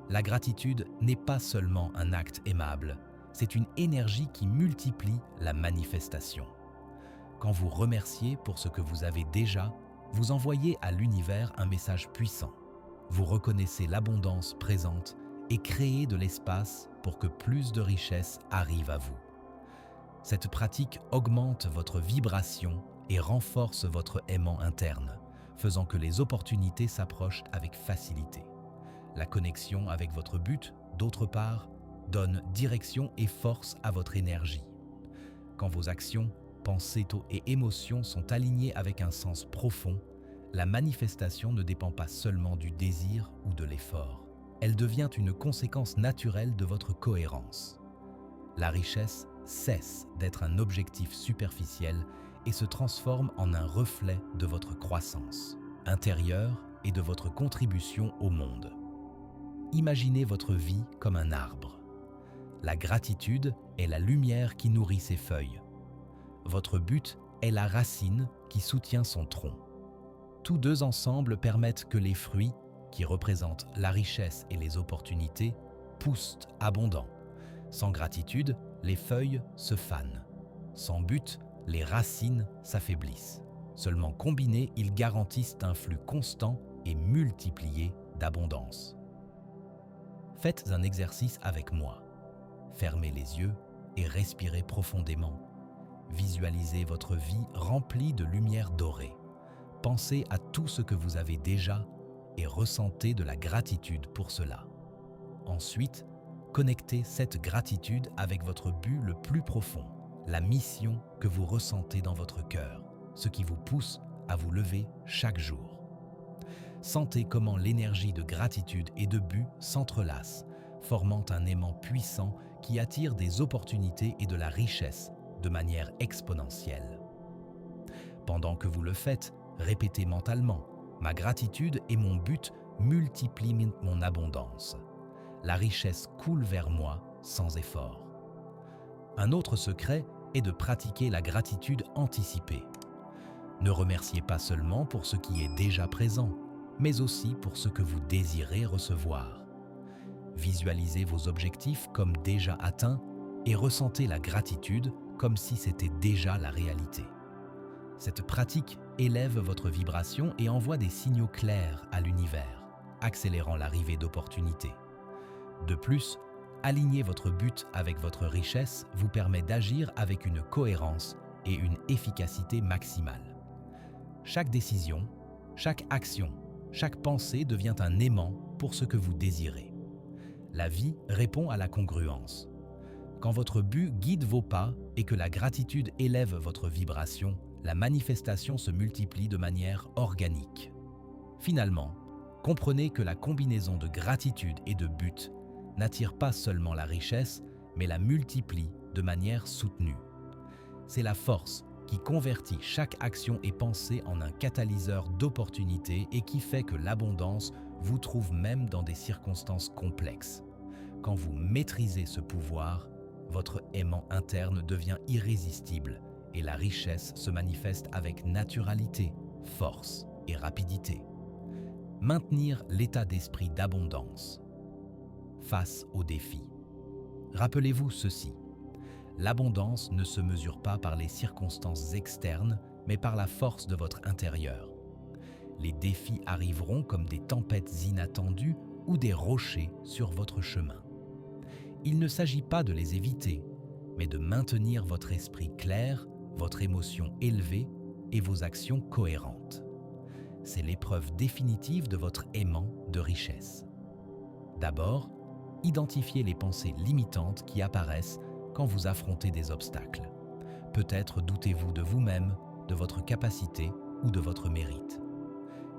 La gratitude n'est pas seulement un acte aimable, c'est une énergie qui multiplie la manifestation. Quand vous remerciez pour ce que vous avez déjà, vous envoyez à l'univers un message puissant. Vous reconnaissez l'abondance présente et créez de l'espace pour que plus de richesses arrivent à vous. Cette pratique augmente votre vibration et renforce votre aimant interne, faisant que les opportunités s'approchent avec facilité. La connexion avec votre but, d'autre part, donne direction et force à votre énergie. Quand vos actions, pensées et émotions sont alignées avec un sens profond, la manifestation ne dépend pas seulement du désir ou de l'effort. Elle devient une conséquence naturelle de votre cohérence. La richesse cesse d'être un objectif superficiel et se transforme en un reflet de votre croissance intérieure et de votre contribution au monde. Imaginez votre vie comme un arbre. La gratitude est la lumière qui nourrit ses feuilles. Votre but est la racine qui soutient son tronc. Tous deux ensemble permettent que les fruits, qui représentent la richesse et les opportunités, poussent abondants. Sans gratitude, les feuilles se fanent. Sans but, les racines s'affaiblissent. Seulement combinés, ils garantissent un flux constant et multiplié d'abondance. Faites un exercice avec moi. Fermez les yeux et respirez profondément. Visualisez votre vie remplie de lumière dorée. Pensez à tout ce que vous avez déjà et ressentez de la gratitude pour cela. Ensuite, connectez cette gratitude avec votre but le plus profond, la mission que vous ressentez dans votre cœur, ce qui vous pousse à vous lever chaque jour. Sentez comment l'énergie de gratitude et de but s'entrelacent, formant un aimant puissant qui attire des opportunités et de la richesse de manière exponentielle. Pendant que vous le faites, répétez mentalement « Ma gratitude et mon but multiplient mon abondance. La richesse coule vers moi sans effort. » Un autre secret est de pratiquer la gratitude anticipée. Ne remerciez pas seulement pour ce qui est déjà présent, mais aussi pour ce que vous désirez recevoir. Visualisez vos objectifs comme déjà atteints et ressentez la gratitude comme si c'était déjà la réalité. Cette pratique élève votre vibration et envoie des signaux clairs à l'univers, accélérant l'arrivée d'opportunités. De plus, aligner votre but avec votre richesse vous permet d'agir avec une cohérence et une efficacité maximale. Chaque décision, chaque action, chaque pensée devient un aimant pour ce que vous désirez. La vie répond à la congruence. Quand votre but guide vos pas et que la gratitude élève votre vibration, la manifestation se multiplie de manière organique. Finalement, comprenez que la combinaison de gratitude et de but n'attire pas seulement la richesse, mais la multiplie de manière soutenue. C'est la force qui convertit chaque action et pensée en un catalyseur d'opportunités et qui fait que l'abondance vous trouve même dans des circonstances complexes. Quand vous maîtrisez ce pouvoir, votre aimant interne devient irrésistible et la richesse se manifeste avec naturalité, force et rapidité. Maintenir l'état d'esprit d'abondance face aux défis. Rappelez-vous ceci, l'abondance ne se mesure pas par les circonstances externes, mais par la force de votre intérieur. Les défis arriveront comme des tempêtes inattendues ou des rochers sur votre chemin. Il ne s'agit pas de les éviter, mais de maintenir votre esprit clair, votre émotion élevée et vos actions cohérentes. C'est l'épreuve définitive de votre aimant de richesse. D'abord, identifiez les pensées limitantes qui apparaissent quand vous affrontez des obstacles. Peut-être doutez-vous de vous-même, de votre capacité ou de votre mérite.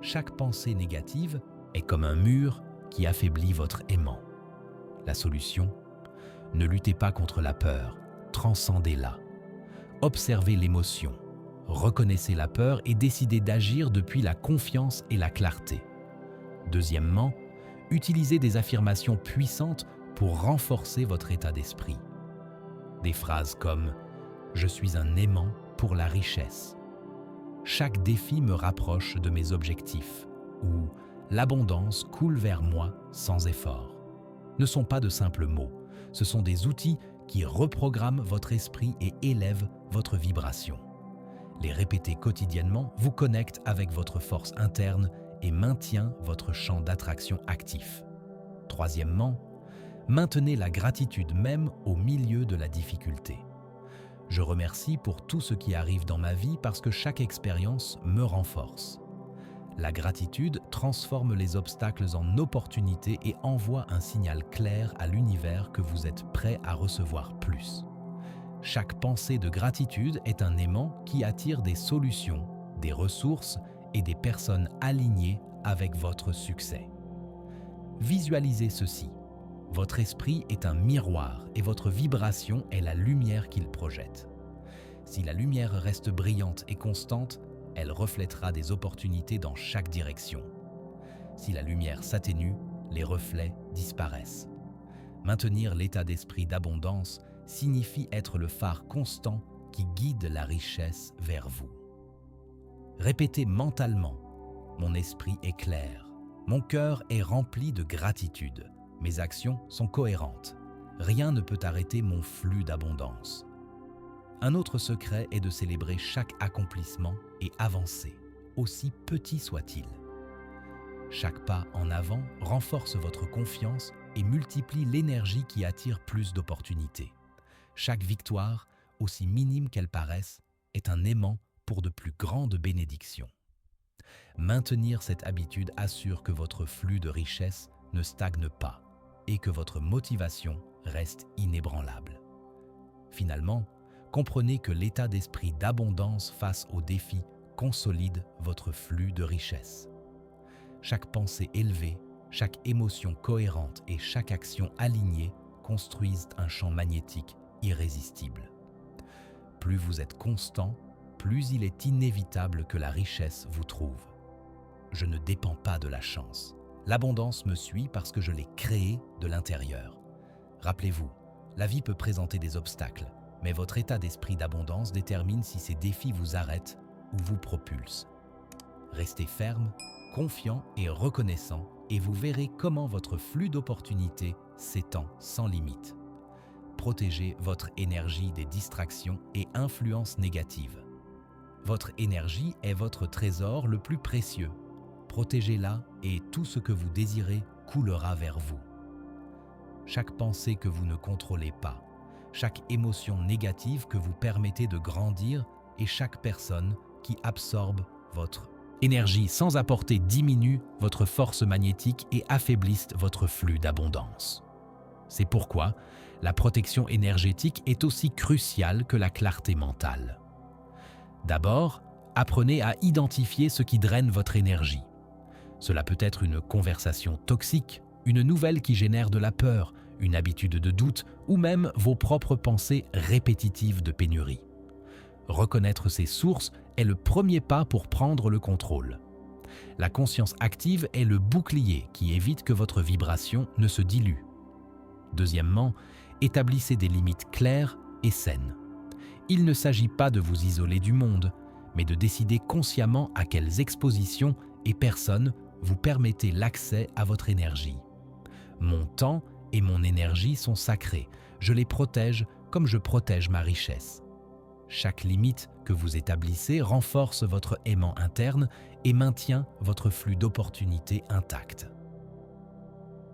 Chaque pensée négative est comme un mur qui affaiblit votre aimant. La solution ? Ne luttez pas contre la peur, transcendez-la. Observez l'émotion, reconnaissez la peur et décidez d'agir depuis la confiance et la clarté. Deuxièmement, utilisez des affirmations puissantes pour renforcer votre état d'esprit. Des phrases comme « Je suis un aimant pour la richesse ». Chaque défi me rapproche de mes objectifs ou « L'abondance coule vers moi sans effort » ne sont pas de simples mots, ce sont des outils qui reprogramment votre esprit et élèvent votre vibration. Les répéter quotidiennement vous connecte avec votre force interne et maintient votre champ d'attraction actif. Troisièmement, maintenez la gratitude même au milieu de la difficulté. Je remercie pour tout ce qui arrive dans ma vie parce que chaque expérience me renforce. La gratitude transforme les obstacles en opportunités et envoie un signal clair à l'univers que vous êtes prêt à recevoir plus. Chaque pensée de gratitude est un aimant qui attire des solutions, des ressources et des personnes alignées avec votre succès. Visualisez ceci. Votre esprit est un miroir et votre vibration est la lumière qu'il projette. Si la lumière reste brillante et constante, elle reflètera des opportunités dans chaque direction. Si la lumière s'atténue, les reflets disparaissent. Maintenir l'état d'esprit d'abondance signifie être le phare constant qui guide la richesse vers vous. Répétez mentalement « Mon esprit est clair, mon cœur est rempli de gratitude, mes actions sont cohérentes, rien ne peut arrêter mon flux d'abondance. » Un autre secret est de célébrer chaque accomplissement et avancer, aussi petit soit-il. Chaque pas en avant renforce votre confiance et multiplie l'énergie qui attire plus d'opportunités. Chaque victoire, aussi minime qu'elle paraisse, est un aimant pour de plus grandes bénédictions. Maintenir cette habitude assure que votre flux de richesse ne stagne pas et que votre motivation reste inébranlable. Finalement, comprenez que l'état d'esprit d'abondance face aux défis consolide votre flux de richesse. Chaque pensée élevée, chaque émotion cohérente et chaque action alignée construisent un champ magnétique irrésistible. Plus vous êtes constant, plus il est inévitable que la richesse vous trouve. Je ne dépends pas de la chance. L'abondance me suit parce que je l'ai créée de l'intérieur. Rappelez-vous, la vie peut présenter des obstacles, mais votre état d'esprit d'abondance détermine si ces défis vous arrêtent ou vous propulsent. Restez ferme, confiant et reconnaissant et vous verrez comment votre flux d'opportunités s'étend sans limite. Protégez votre énergie des distractions et influences négatives. Votre énergie est votre trésor le plus précieux. Protégez-la et tout ce que vous désirez coulera vers vous. Chaque pensée que vous ne contrôlez pas, chaque émotion négative que vous permettez de grandir et chaque personne qui absorbe votre énergie sans apporter diminue votre force magnétique et affaiblisse votre flux d'abondance. C'est pourquoi la protection énergétique est aussi cruciale que la clarté mentale. D'abord, apprenez à identifier ce qui draine votre énergie. Cela peut être une conversation toxique, une nouvelle qui génère de la peur, une habitude de doute ou même vos propres pensées répétitives de pénurie. Reconnaître ces sources est le premier pas pour prendre le contrôle. La conscience active est le bouclier qui évite que votre vibration ne se dilue. Deuxièmement, établissez des limites claires et saines. Il ne s'agit pas de vous isoler du monde, mais de décider consciemment à quelles expositions et personnes vous permettez l'accès à votre énergie. Mon temps et mon énergie sont sacrés. Je les protège comme je protège ma richesse. Chaque limite que vous établissez renforce votre aimant interne et maintient votre flux d'opportunités intact.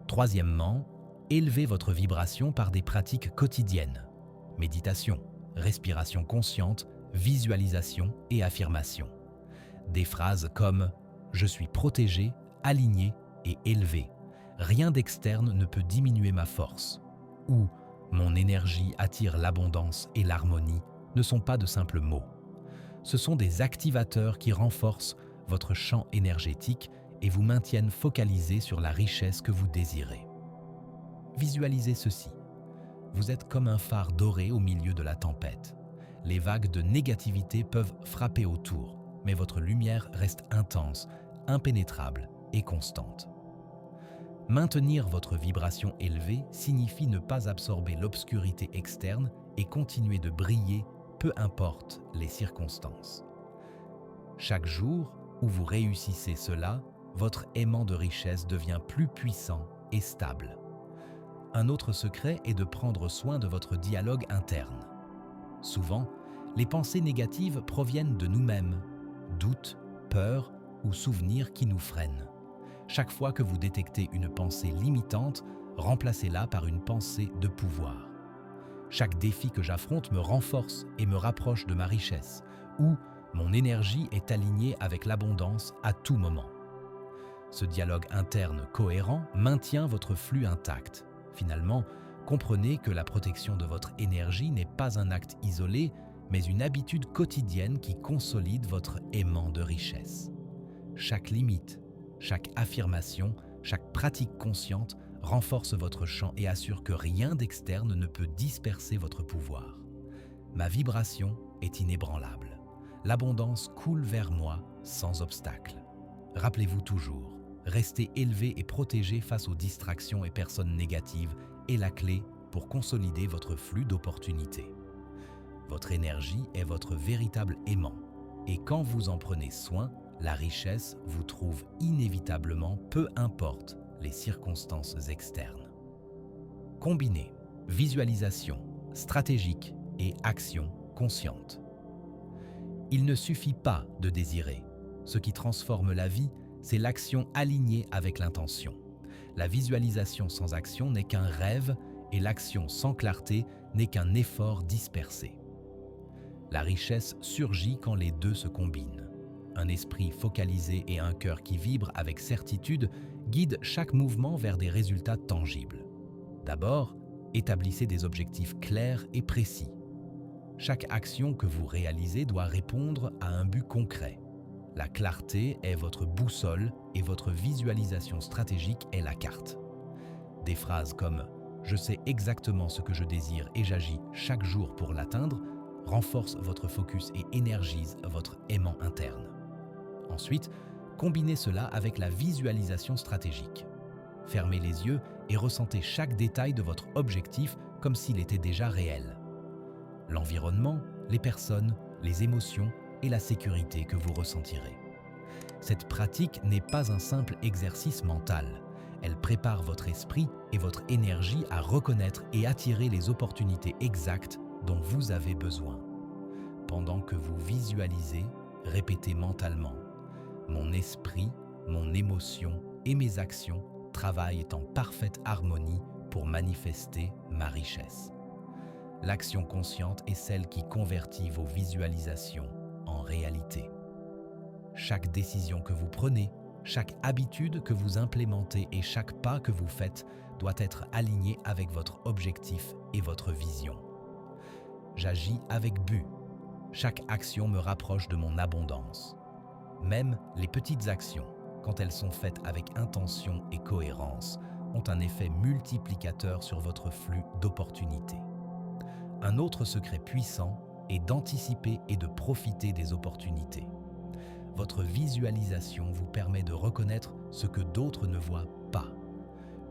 Troisièmement, élevez votre vibration par des pratiques quotidiennes. Méditation, respiration consciente, visualisation et affirmation. Des phrases comme « Je suis protégé, aligné et élevé. Rien d'externe ne peut diminuer ma force » ou « Mon énergie attire l'abondance et l'harmonie » ne sont pas de simples mots. Ce sont des activateurs qui renforcent votre champ énergétique et vous maintiennent focalisé sur la richesse que vous désirez. Visualisez ceci. Vous êtes comme un phare doré au milieu de la tempête. Les vagues de négativité peuvent frapper autour, mais votre lumière reste intense, impénétrable et constante. Maintenir votre vibration élevée signifie ne pas absorber l'obscurité externe et continuer de briller, peu importe les circonstances. Chaque jour où vous réussissez cela, votre aimant de richesse devient plus puissant et stable. Un autre secret est de prendre soin de votre dialogue interne. Souvent, les pensées négatives proviennent de nous-mêmes, doutes, peurs ou souvenirs qui nous freinent. Chaque fois que vous détectez une pensée limitante, remplacez-la par une pensée de pouvoir. Chaque défi que j'affronte me renforce et me rapproche de ma richesse, ou mon énergie est alignée avec l'abondance à tout moment. Ce dialogue interne cohérent maintient votre flux intact. Finalement, comprenez que la protection de votre énergie n'est pas un acte isolé, mais une habitude quotidienne qui consolide votre aimant de richesse. Chaque limite, chaque affirmation, chaque pratique consciente renforce votre champ et assure que rien d'externe ne peut disperser votre pouvoir. Ma vibration est inébranlable. L'abondance coule vers moi sans obstacle. Rappelez-vous toujours, rester élevé et protégé face aux distractions et personnes négatives est la clé pour consolider votre flux d'opportunités. Votre énergie est votre véritable aimant et quand vous en prenez soin, la richesse vous trouve inévitablement, peu importe les circonstances externes. Combinez visualisation stratégique et action consciente. Il ne suffit pas de désirer. Ce qui transforme la vie, c'est l'action alignée avec l'intention. La visualisation sans action n'est qu'un rêve et l'action sans clarté n'est qu'un effort dispersé. La richesse surgit quand les deux se combinent. Un esprit focalisé et un cœur qui vibre avec certitude guident chaque mouvement vers des résultats tangibles. D'abord, établissez des objectifs clairs et précis. Chaque action que vous réalisez doit répondre à un but concret. La clarté est votre boussole et votre visualisation stratégique est la carte. Des phrases comme « je sais exactement ce que je désire et j'agis chaque jour pour l'atteindre, renforce votre focus et énergise votre aimant interne. Ensuite, combinez cela avec la visualisation stratégique. Fermez les yeux et ressentez chaque détail de votre objectif comme s'il était déjà réel. L'environnement, les personnes, les émotions et la sécurité que vous ressentirez. Cette pratique n'est pas un simple exercice mental. Elle prépare votre esprit et votre énergie à reconnaître et attirer les opportunités exactes dont vous avez besoin. Pendant que vous visualisez, répétez mentalement « Mon esprit, mon émotion et mes actions travaillent en parfaite harmonie pour manifester ma richesse. » L'action consciente est celle qui convertit vos visualisations en réalité. Chaque décision que vous prenez, chaque habitude que vous implémentez et chaque pas que vous faites doit être aligné avec votre objectif et votre vision. J'agis avec but. Chaque action me rapproche de mon abondance. Même les petites actions, quand elles sont faites avec intention et cohérence, ont un effet multiplicateur sur votre flux d'opportunités. Un autre secret puissant est d'anticiper et de profiter des opportunités. Votre visualisation vous permet de reconnaître ce que d'autres ne voient pas.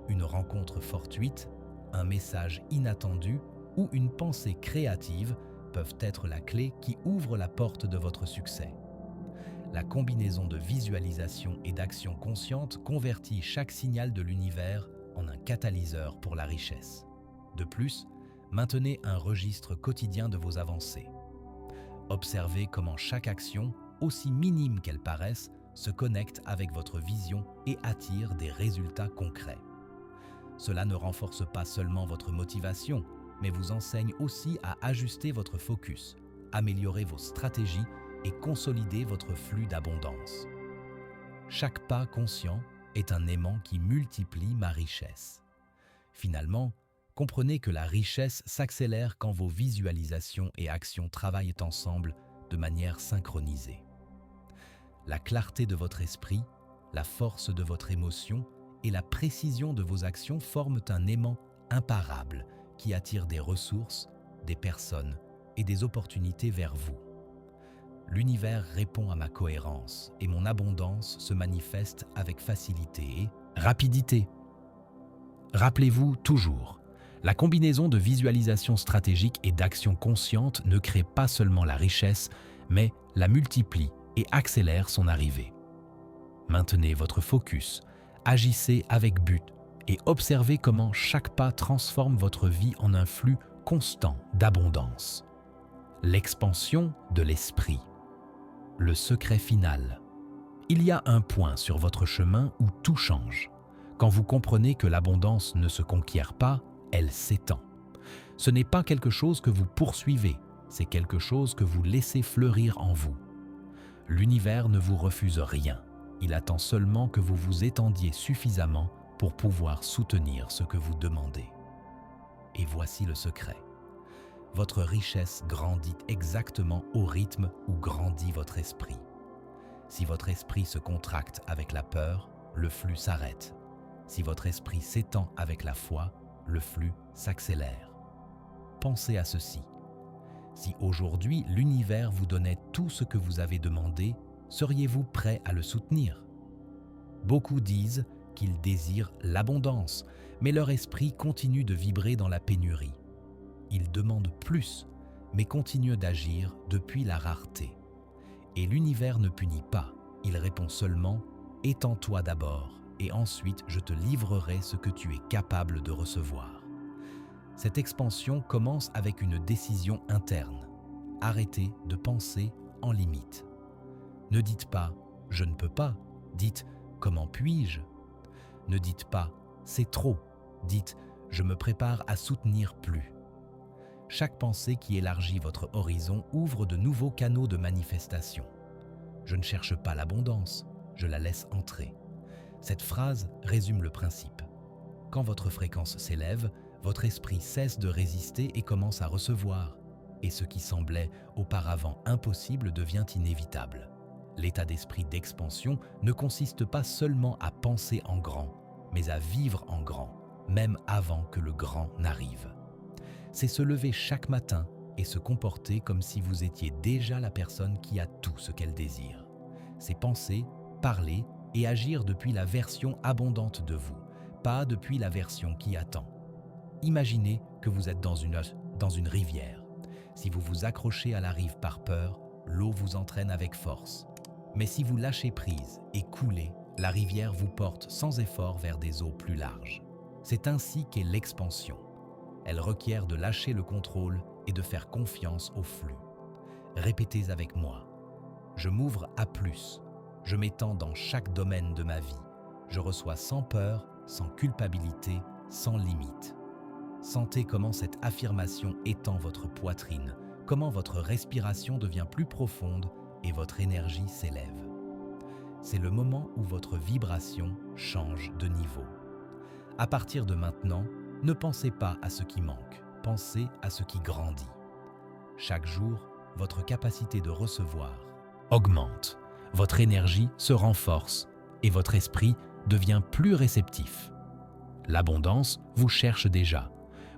Une rencontre fortuite, un message inattendu ou une pensée créative peuvent être la clé qui ouvre la porte de votre succès. La combinaison de visualisation et d'action consciente convertit chaque signal de l'univers en un catalyseur pour la richesse. De plus, maintenez un registre quotidien de vos avancées. Observez comment chaque action, aussi minime qu'elle paraisse, se connecte avec votre vision et attire des résultats concrets. Cela ne renforce pas seulement votre motivation, mais vous enseigne aussi à ajuster votre focus, améliorer vos stratégies et consolider votre flux d'abondance. Chaque pas conscient est un aimant qui multiplie ma richesse. Finalement, comprenez que la richesse s'accélère quand vos visualisations et actions travaillent ensemble de manière synchronisée. La clarté de votre esprit, la force de votre émotion et la précision de vos actions forment un aimant imparable qui attire des ressources, des personnes et des opportunités vers vous. L'univers répond à ma cohérence et mon abondance se manifeste avec facilité et rapidité. Rappelez-vous toujours, la combinaison de visualisation stratégique et d'action consciente ne crée pas seulement la richesse, mais la multiplie et accélère son arrivée. Maintenez votre focus, agissez avec but et observez comment chaque pas transforme votre vie en un flux constant d'abondance. L'expansion de l'esprit. Le secret final. Il y a un point sur votre chemin où tout change. Quand vous comprenez que l'abondance ne se conquiert pas, elle s'étend. Ce n'est pas quelque chose que vous poursuivez, c'est quelque chose que vous laissez fleurir en vous. L'univers ne vous refuse rien. Il attend seulement que vous vous étendiez suffisamment pour pouvoir soutenir ce que vous demandez. Et voici le secret. Votre richesse grandit exactement au rythme où grandit votre esprit. Si votre esprit se contracte avec la peur, le flux s'arrête. Si votre esprit s'étend avec la foi, le flux s'accélère. Pensez à ceci. Si aujourd'hui l'univers vous donnait tout ce que vous avez demandé, seriez-vous prêt à le soutenir? Beaucoup disent qu'ils désirent l'abondance, mais leur esprit continue de vibrer dans la pénurie. Ils demandent plus, mais continuent d'agir depuis la rareté. Et l'univers ne punit pas, il répond seulement « Étends-toi d'abord, et ensuite je te livrerai ce que tu es capable de recevoir ». Cette expansion commence avec une décision interne. Arrêtez de penser en limite. Ne dites pas « je ne peux pas », dites « comment puis-je ». Ne dites pas « c'est trop », dites « je me prépare à soutenir plus ». Chaque pensée qui élargit votre horizon ouvre de nouveaux canaux de manifestation. Je ne cherche pas l'abondance, je la laisse entrer. Cette phrase résume le principe. Quand votre fréquence s'élève, votre esprit cesse de résister et commence à recevoir. Et ce qui semblait auparavant impossible devient inévitable. L'état d'esprit d'expansion ne consiste pas seulement à penser en grand, mais à vivre en grand. même avant que le grand n'arrive. C'est se lever chaque matin et se comporter comme si vous étiez déjà la personne qui a tout ce qu'elle désire. C'est penser, parler et agir depuis la version abondante de vous, pas depuis la version qui attend. Imaginez que vous êtes dans une rivière. Si vous vous accrochez à la rive par peur, l'eau vous entraîne avec force. Mais si vous lâchez prise et coulez, la rivière vous porte sans effort vers des eaux plus larges. C'est ainsi qu'est l'expansion. Elle requiert de lâcher le contrôle et de faire confiance au flux. Répétez avec moi. Je m'ouvre à plus. Je m'étends dans chaque domaine de ma vie. Je reçois sans peur, sans culpabilité, sans limite. Sentez comment cette affirmation étend votre poitrine, comment votre respiration devient plus profonde et votre énergie s'élève. C'est le moment où votre vibration change de niveau. À partir de maintenant, ne pensez pas à ce qui manque, pensez à ce qui grandit. Chaque jour, votre capacité de recevoir augmente, votre énergie se renforce et votre esprit devient plus réceptif. L'abondance vous cherche déjà.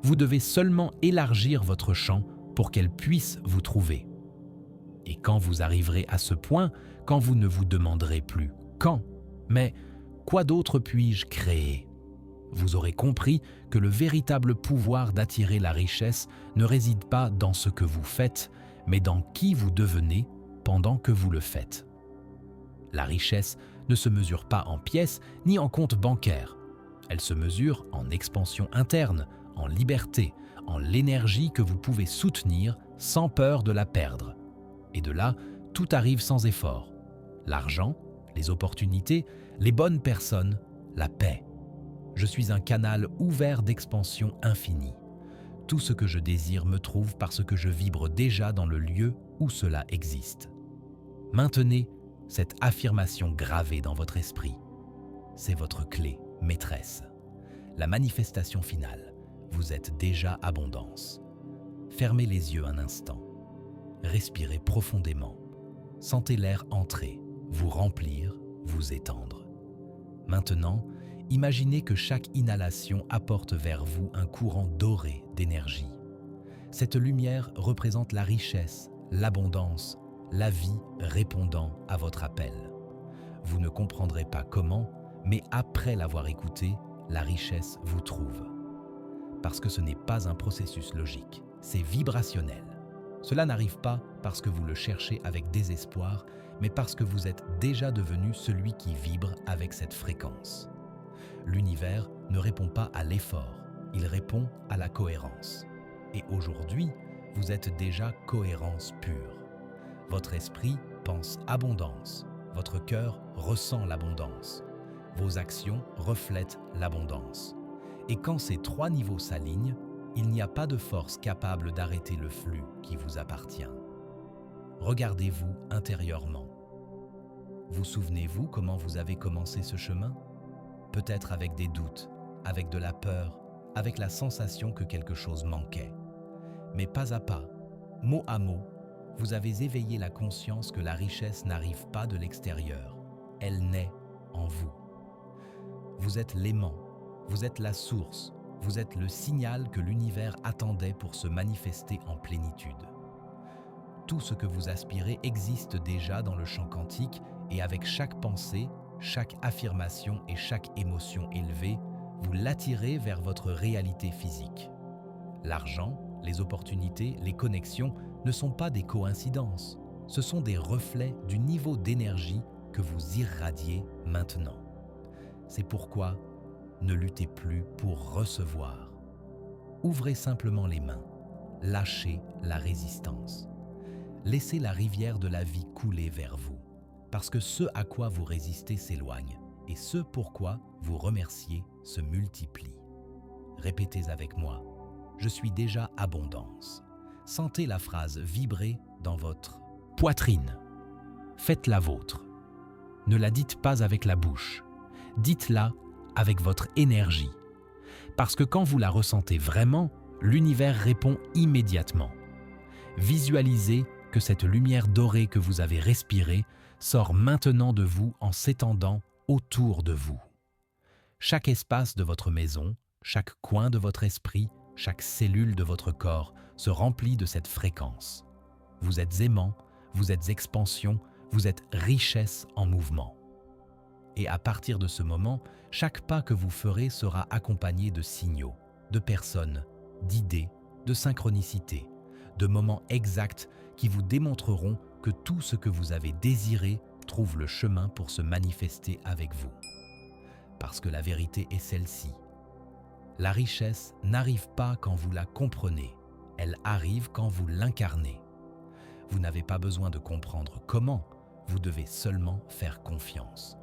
Vous devez seulement élargir votre champ pour qu'elle puisse vous trouver. Et quand vous arriverez à ce point, quand vous ne vous demanderez plus « quand », mais « quoi d'autre puis-je créer ?» vous aurez compris que le véritable pouvoir d'attirer la richesse ne réside pas dans ce que vous faites, mais dans qui vous devenez pendant que vous le faites. La richesse ne se mesure pas en pièces ni en comptes bancaires. Elle se mesure en expansion interne, en liberté, en l'énergie que vous pouvez soutenir sans peur de la perdre. Et de là, tout arrive sans effort. L'argent, les opportunités, les bonnes personnes, la paix. Je suis un canal ouvert d'expansion infinie. Tout ce que je désire me trouve parce que je vibre déjà dans le lieu où cela existe. Maintenez cette affirmation gravée dans votre esprit. C'est votre clé maîtresse. La manifestation finale. Vous êtes déjà abondance. Fermez les yeux un instant. Respirez profondément. Sentez l'air entrer, vous remplir, vous étendre. Maintenant, imaginez que chaque inhalation apporte vers vous un courant doré d'énergie. Cette lumière représente la richesse, l'abondance, la vie répondant à votre appel. Vous ne comprendrez pas comment, mais après l'avoir écouté, la richesse vous trouve. Parce que ce n'est pas un processus logique, c'est vibrationnel. Cela n'arrive pas parce que vous le cherchez avec désespoir, mais parce que vous êtes déjà devenu celui qui vibre avec cette fréquence. L'univers ne répond pas à l'effort, il répond à la cohérence. Et aujourd'hui, vous êtes déjà cohérence pure. Votre esprit pense abondance, votre cœur ressent l'abondance, vos actions reflètent l'abondance. Et quand ces trois niveaux s'alignent, il n'y a pas de force capable d'arrêter le flux qui vous appartient. Regardez-vous intérieurement. Vous souvenez-vous comment vous avez commencé ce chemin? Peut-être avec des doutes, avec de la peur, avec la sensation que quelque chose manquait. Mais pas à pas, mot à mot, vous avez éveillé la conscience que la richesse n'arrive pas de l'extérieur, elle naît en vous. Vous êtes l'aimant, vous êtes la source, vous êtes le signal que l'univers attendait pour se manifester en plénitude. Tout ce que vous aspirez existe déjà dans le champ quantique et avec chaque pensée, chaque affirmation et chaque émotion élevée, vous l'attirez vers votre réalité physique. L'argent, les opportunités, les connexions ne sont pas des coïncidences, ce sont des reflets du niveau d'énergie que vous irradiez maintenant. C'est pourquoi ne luttez plus pour recevoir. Ouvrez simplement les mains, lâchez la résistance. Laissez la rivière de la vie couler vers vous, parce que ce à quoi vous résistez s'éloigne, et ce pourquoi vous remerciez se multiplie. Répétez avec moi, je suis déjà abondance. Sentez la phrase vibrer dans votre poitrine. Faites-la vôtre. Ne la dites pas avec la bouche, dites-la avec votre énergie. Parce que quand vous la ressentez vraiment, l'univers répond immédiatement. Visualisez que cette lumière dorée que vous avez respirée sort maintenant de vous en s'étendant autour de vous. Chaque espace de votre maison, chaque coin de votre esprit, chaque cellule de votre corps se remplit de cette fréquence. Vous êtes aimant, vous êtes expansion, vous êtes richesse en mouvement. Et à partir de ce moment, chaque pas que vous ferez sera accompagné de signaux, de personnes, d'idées, de synchronicités, de moments exacts qui vous démontreront que tout ce que vous avez désiré trouve le chemin pour se manifester avec vous. Parce que la vérité est celle-ci. La richesse n'arrive pas quand vous la comprenez, elle arrive quand vous l'incarnez. Vous n'avez pas besoin de comprendre comment, vous devez seulement faire confiance.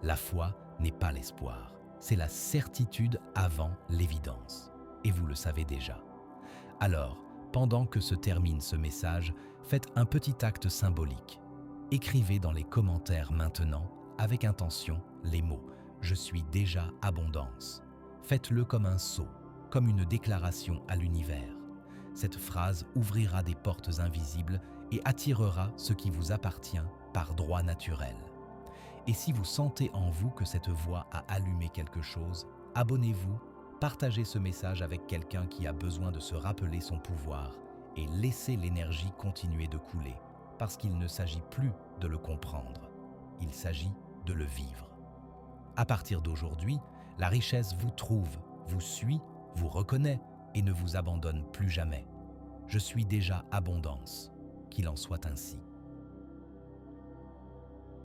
La foi n'est pas l'espoir, c'est la certitude avant l'évidence. Et vous le savez déjà. Alors, pendant que se termine ce message, faites un petit acte symbolique. Écrivez dans les commentaires maintenant, avec intention, les mots « Je suis déjà abondance ». Faites-le comme un sceau, comme une déclaration à l'univers. Cette phrase ouvrira des portes invisibles et attirera ce qui vous appartient par droit naturel. Et si vous sentez en vous que cette voix a allumé quelque chose, abonnez-vous, partagez ce message avec quelqu'un qui a besoin de se rappeler son pouvoir et laissez l'énergie continuer de couler, parce qu'il ne s'agit plus de le comprendre, il s'agit de le vivre. À partir d'aujourd'hui, la richesse vous trouve, vous suit, vous reconnaît et ne vous abandonne plus jamais. Je suis déjà abondance, qu'il en soit ainsi.